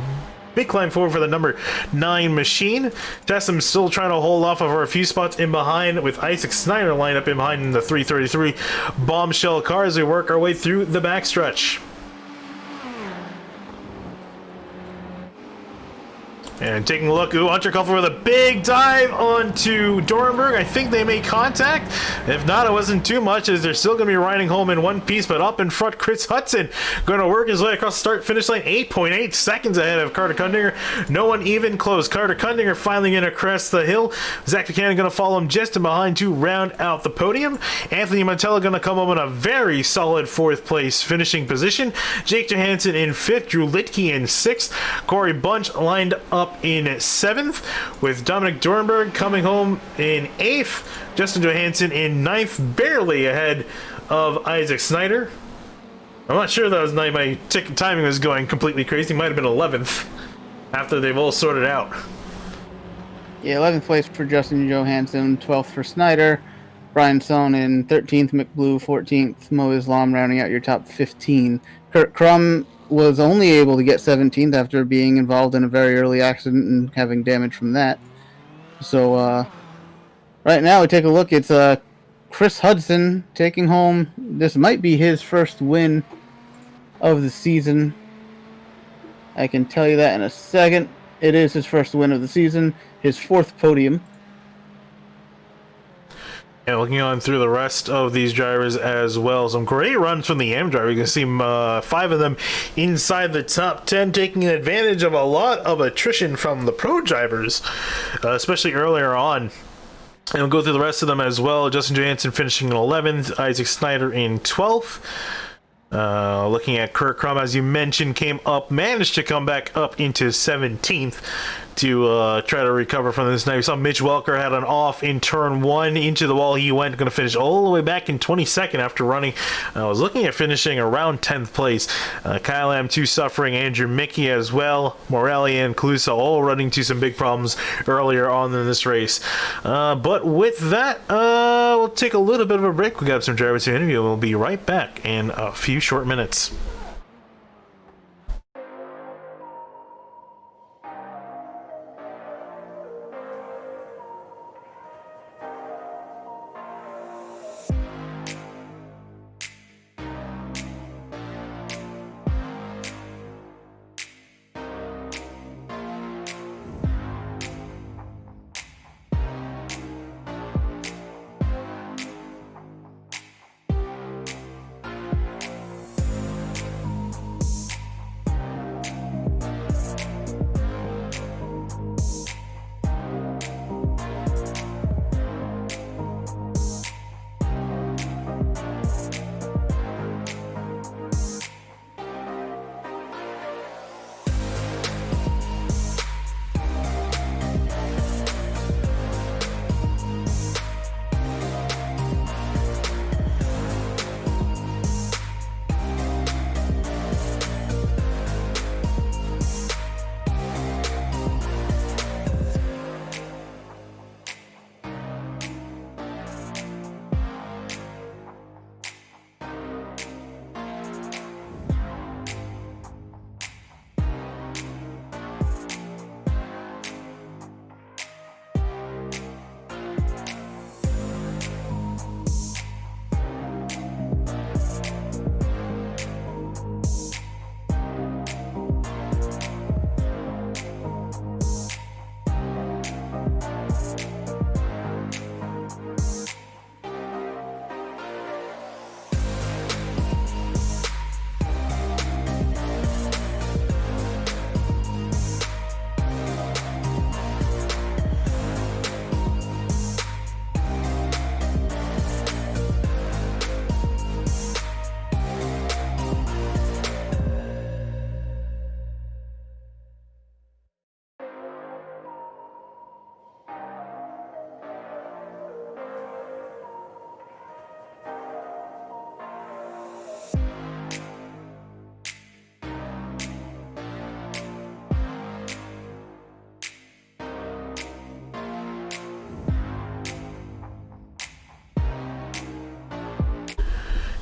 big climb forward for the number 9 machine. Tessam's still trying to hold off of her a few spots in behind with Isaac Snyder lined up in behind in the 333 bombshell car as we work our way through the backstretch. And taking a look, Unterkoffer with a big dive onto Dornberg. I think they made contact. If not, it wasn't too much as they're still going to be riding home in one piece. But up in front, Chris Hudson going to work his way across the start-finish line, 8.8 seconds ahead of Carter Kundinger. No one even close. Carter Kundinger finally going to crest the hill. Zach Buchanan going to follow him just in behind to round out the podium. Anthony Montella going to come home in a very solid 4th place finishing position. Jake Johansson in 5th. Drew Litke in 6th. Corey Bunch lined up in 7th, with Dominic Dornberg coming home in 8th, Justin Johansson in 9th, barely ahead of Isaac Snyder. I'm not sure that was my timing was going completely crazy. Might have been 11th after they've all sorted out. Yeah, 11th place for Justin Johansson, 12th for Snyder, Brian Sohn in 13th, McBlue 14th, Mo Islam rounding out your top 15. Kurt Crum was only able to get 17th after being involved in a very early accident and having damage from that. So right now we take a look. It's Chris Hudson taking home. This might be his first win of the season. I can tell you that in a second. It is his first win of the season, his 4th podium. And looking on through the rest of these drivers as well, some great runs from the AM driver. You can see 5 of them inside the top 10, taking advantage of a lot of attrition from the pro drivers, especially earlier on. And we'll go through the rest of them as well. Justin Johansson finishing in 11th, Isaac Snyder in 12th. Looking at Kurt Crum, as you mentioned, managed to come back up into 17th to try to recover from this. Now, you saw Mitch Welker had an off in turn 1 into the wall. He went, going to finish all the way back in 22nd after running. I was looking at finishing around 10th place. Kyle M2 suffering, Andrew Mickey as well, Morelli and Calusa all running to some big problems earlier on in this race. But with that, we'll take a little bit of a break. We got some drivers to interview. We'll be right back in a few short minutes.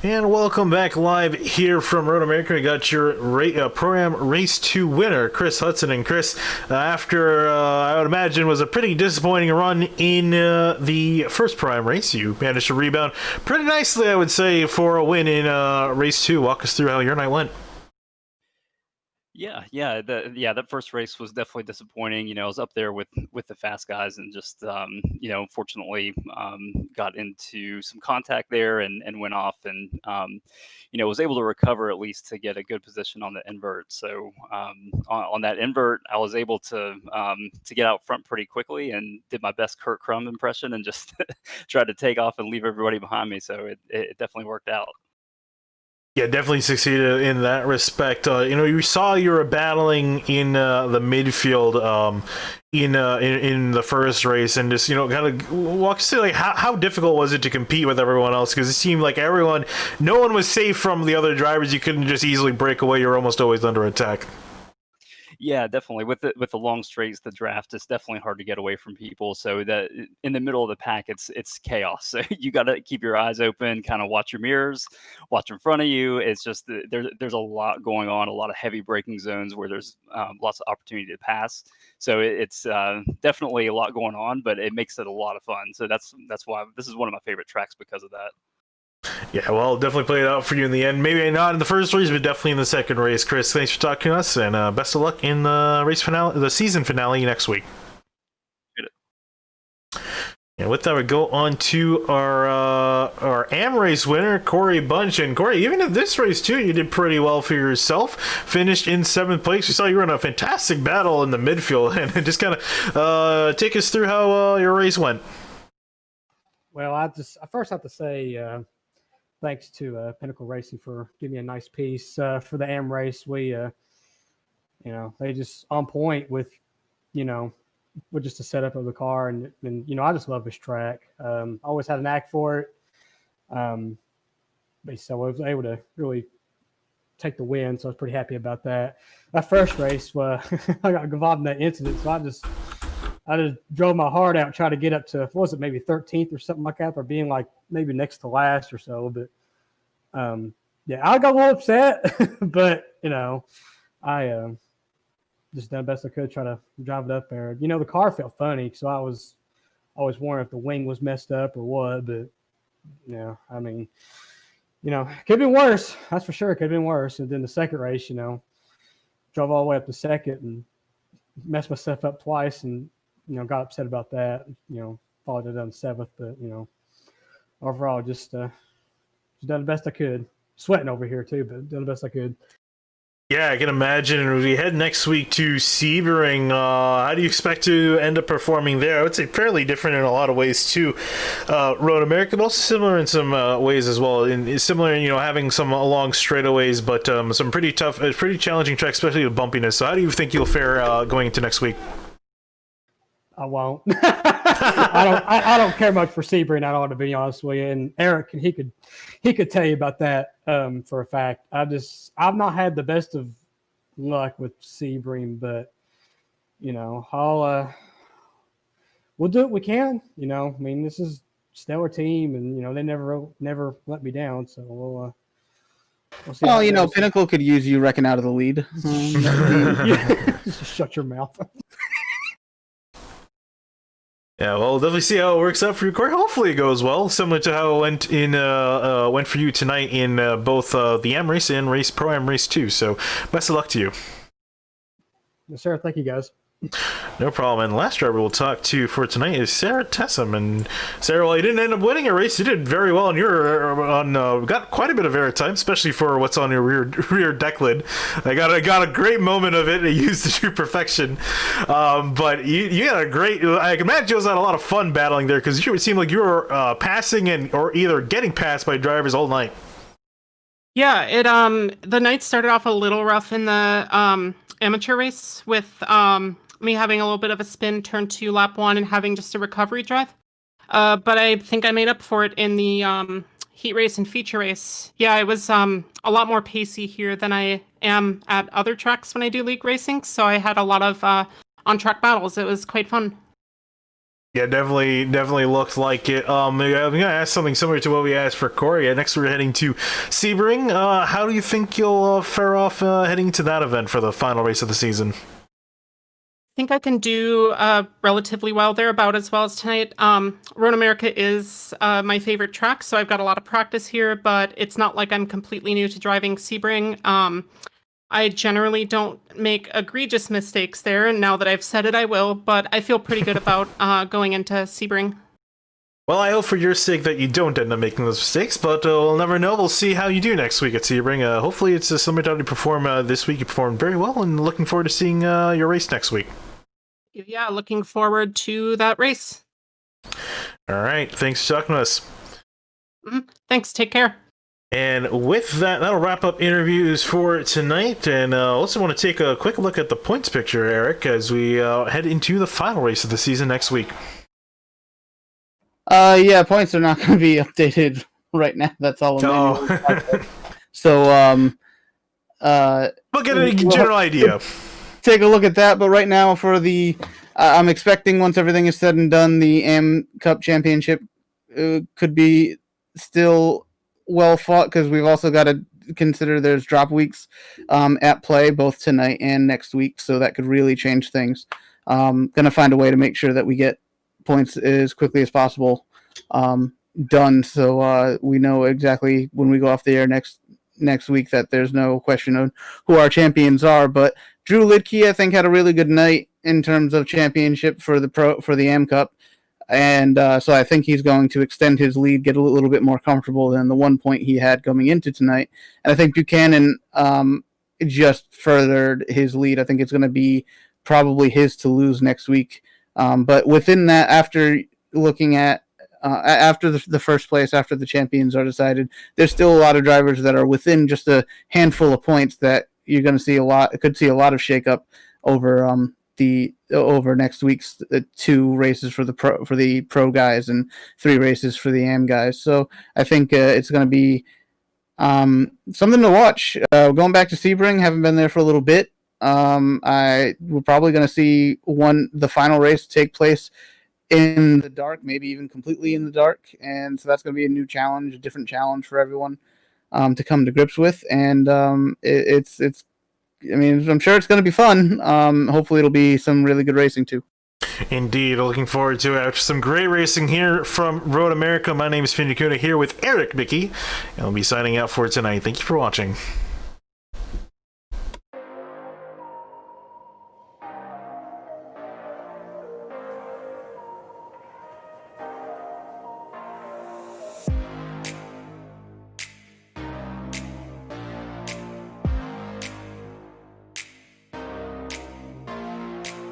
And welcome back live here from Road America. We got your Pro-Am Race 2 winner, Chris Hudson. And Chris, after I would imagine was a pretty disappointing run in the first Pro-Am race, you managed to rebound pretty nicely, I would say, for a win in Race 2. Walk us through how your night went. That first race was definitely disappointing. You know, I was up there with the fast guys and just, unfortunately, got into some contact there and went off and, was able to recover at least to get a good position on the invert. So on that invert, I was able to get out front pretty quickly and did my best Kurt Crum impression and just tried to take off and leave everybody behind me. So it definitely worked out. Yeah, definitely succeeded in that respect. You saw you were battling in the midfield in the first race, and just kind of walk us through like how difficult was it to compete with everyone else? Because it seemed like no one was safe from the other drivers. You couldn't just easily break away. You're almost always under attack. Yeah, definitely. With the long straights, the draft, it's definitely hard to get away from people. So that in the middle of the pack, it's chaos. So you got to keep your eyes open, kind of watch your mirrors, watch in front of you. It's just there's a lot going on, a lot of heavy braking zones where there's lots of opportunity to pass. So it's definitely a lot going on, but it makes it a lot of fun. So that's why this is one of my favorite tracks because of that. Yeah, well, definitely played out for you in the end. Maybe not in the first race, but definitely in the second race. Chris, thanks for talking to us, and best of luck in the race finale, the season finale next week. And with that, we go on to our AM race winner, Corey Bunch. And Corey, even in this race too, you did pretty well for yourself. Finished in 7th place. We saw you were in a fantastic battle in the midfield, and just kind of take us through how your race went. Well, I first have to say, thanks to Pinnacle Racing for giving me a nice piece for the AM race. We, they just on point with just the setup of the car, and I just love this track. Always had a knack for it. So I was able to really take the win, so I was pretty happy about that. That first race, I got involved in that incident, so I just drove my heart out trying to get up to, what was it, maybe 13th or something like that, or being like maybe next to last or so. But I got a little upset, but I just done the best I could try to drive it up there. The car felt funny, so I was always wondering if the wing was messed up or what. But could have been worse. That's for sure. Could have been worse. And then the second race, drove all the way up to second and messed myself up twice, and got upset about that. Probably have done seventh, but overall, just done the best I could. Sweating over here too, but done the best I could. Yeah, I can imagine. We head next week to Sebring. How do you expect to end up performing there? I would say fairly different in a lot of ways to Road America, but also similar in some ways as well. Similar, having some long straightaways, but some pretty tough, pretty challenging tracks, especially with bumpiness. So how do you think you'll fare going into next week? I won't. I don't care much for Sebring. I don't want to be honest with you. And Eric, he could tell you about that for a fact. I've not had the best of luck with Sebring, but we'll do what we can. This is a stellar team, and they never let me down. So we'll see. Well, Pinnacle could use you wrecking out of the lead. Just shut your mouth. Yeah, well, we'll definitely see how it works out for you, Corey. Hopefully it goes well, similar to how it went for you tonight in both the AM race and Pro Am race 2. So best of luck to you. Yes, sir. Thank you, guys. No problem. And last driver we'll talk to for tonight is Sarah Tessum. And Sarah, while you didn't end up winning a race, you did very well, and you're got quite a bit of airtime, especially for what's on your rear deck lid. I got a great moment of it. I used it to perfection. But you had a great. I can imagine you had a lot of fun battling there, because it seemed like you were passing or either getting passed by drivers all night. Yeah, the night started off a little rough in the amateur race with me having a little bit of a spin, turn 2, lap 1, and having just a recovery drive. But I think I made up for it in the heat race and feature race. Yeah, it was a lot more pacey here than I am at other tracks when I do league racing, so I had a lot of on-track battles. It was quite fun. Yeah, definitely looked like it. I'm gonna ask something similar to what we asked for Corey. Next, we're heading to Sebring. How do you think you'll fare off heading to that event for the final race of the season? I think I can do relatively well there, about as well as tonight. Road America is my favorite track, so I've got a lot of practice here, but it's not like I'm completely new to driving Sebring. I generally don't make egregious mistakes there, and now that I've said it, I will, but I feel pretty good about going into Sebring. Well, I hope for your sake that you don't end up making those mistakes, but we'll never know. We'll see how you do next week at Sebring. Hopefully it's similar to how you perform this week. You performed very well, and looking forward to seeing your race next week. Yeah, looking forward to that race. All right, thanks for talking to us. Thanks, take care. And with that, that'll wrap up interviews for tonight. And also want to take a quick look at the points picture, Eric, as we head into the final race of the season next week. Yeah, points are not going to be updated right now. That's all. So, we'll get a general idea. Take a look at that. But right now, for the, I'm expecting once everything is said and done, the AM Cup Championship could be still well fought, because we've also got to consider there's drop weeks at play both tonight and next week, so that could really change things. Gonna find a way to make sure that we get points as quickly as possible done, so we know exactly when we go off the air next week that there's no question of who our champions are. But Drew Lidke, I think, had a really good night in terms of championship for the AM Cup. And so I think he's going to extend his lead, get a little bit more comfortable than the 1 point he had coming into tonight. And I think Buchanan just furthered his lead. I think it's going to be probably his to lose next week. But within that, after looking at after the first place, after the champions are decided. There's still a lot of drivers that are within just a handful of points that you're going to see could see a lot of shakeup over over next week's 2 races for the pro guys and 3 races for the AM guys. So I think it's going to be something to watch. Going back to Sebring, haven't been there for a little bit. We're probably going to see the final race take place in the dark, maybe even completely in the dark, and so that's going to be a new challenge, a different challenge for everyone to come to grips with. And it's I mean, I'm sure it's going to be fun. Hopefully it'll be some really good racing too. Indeed, looking forward to it. After some great racing here from Road America, my name is Finn Yakuna here with Eric Mickey, and we'll be signing out for tonight. Thank you for watching.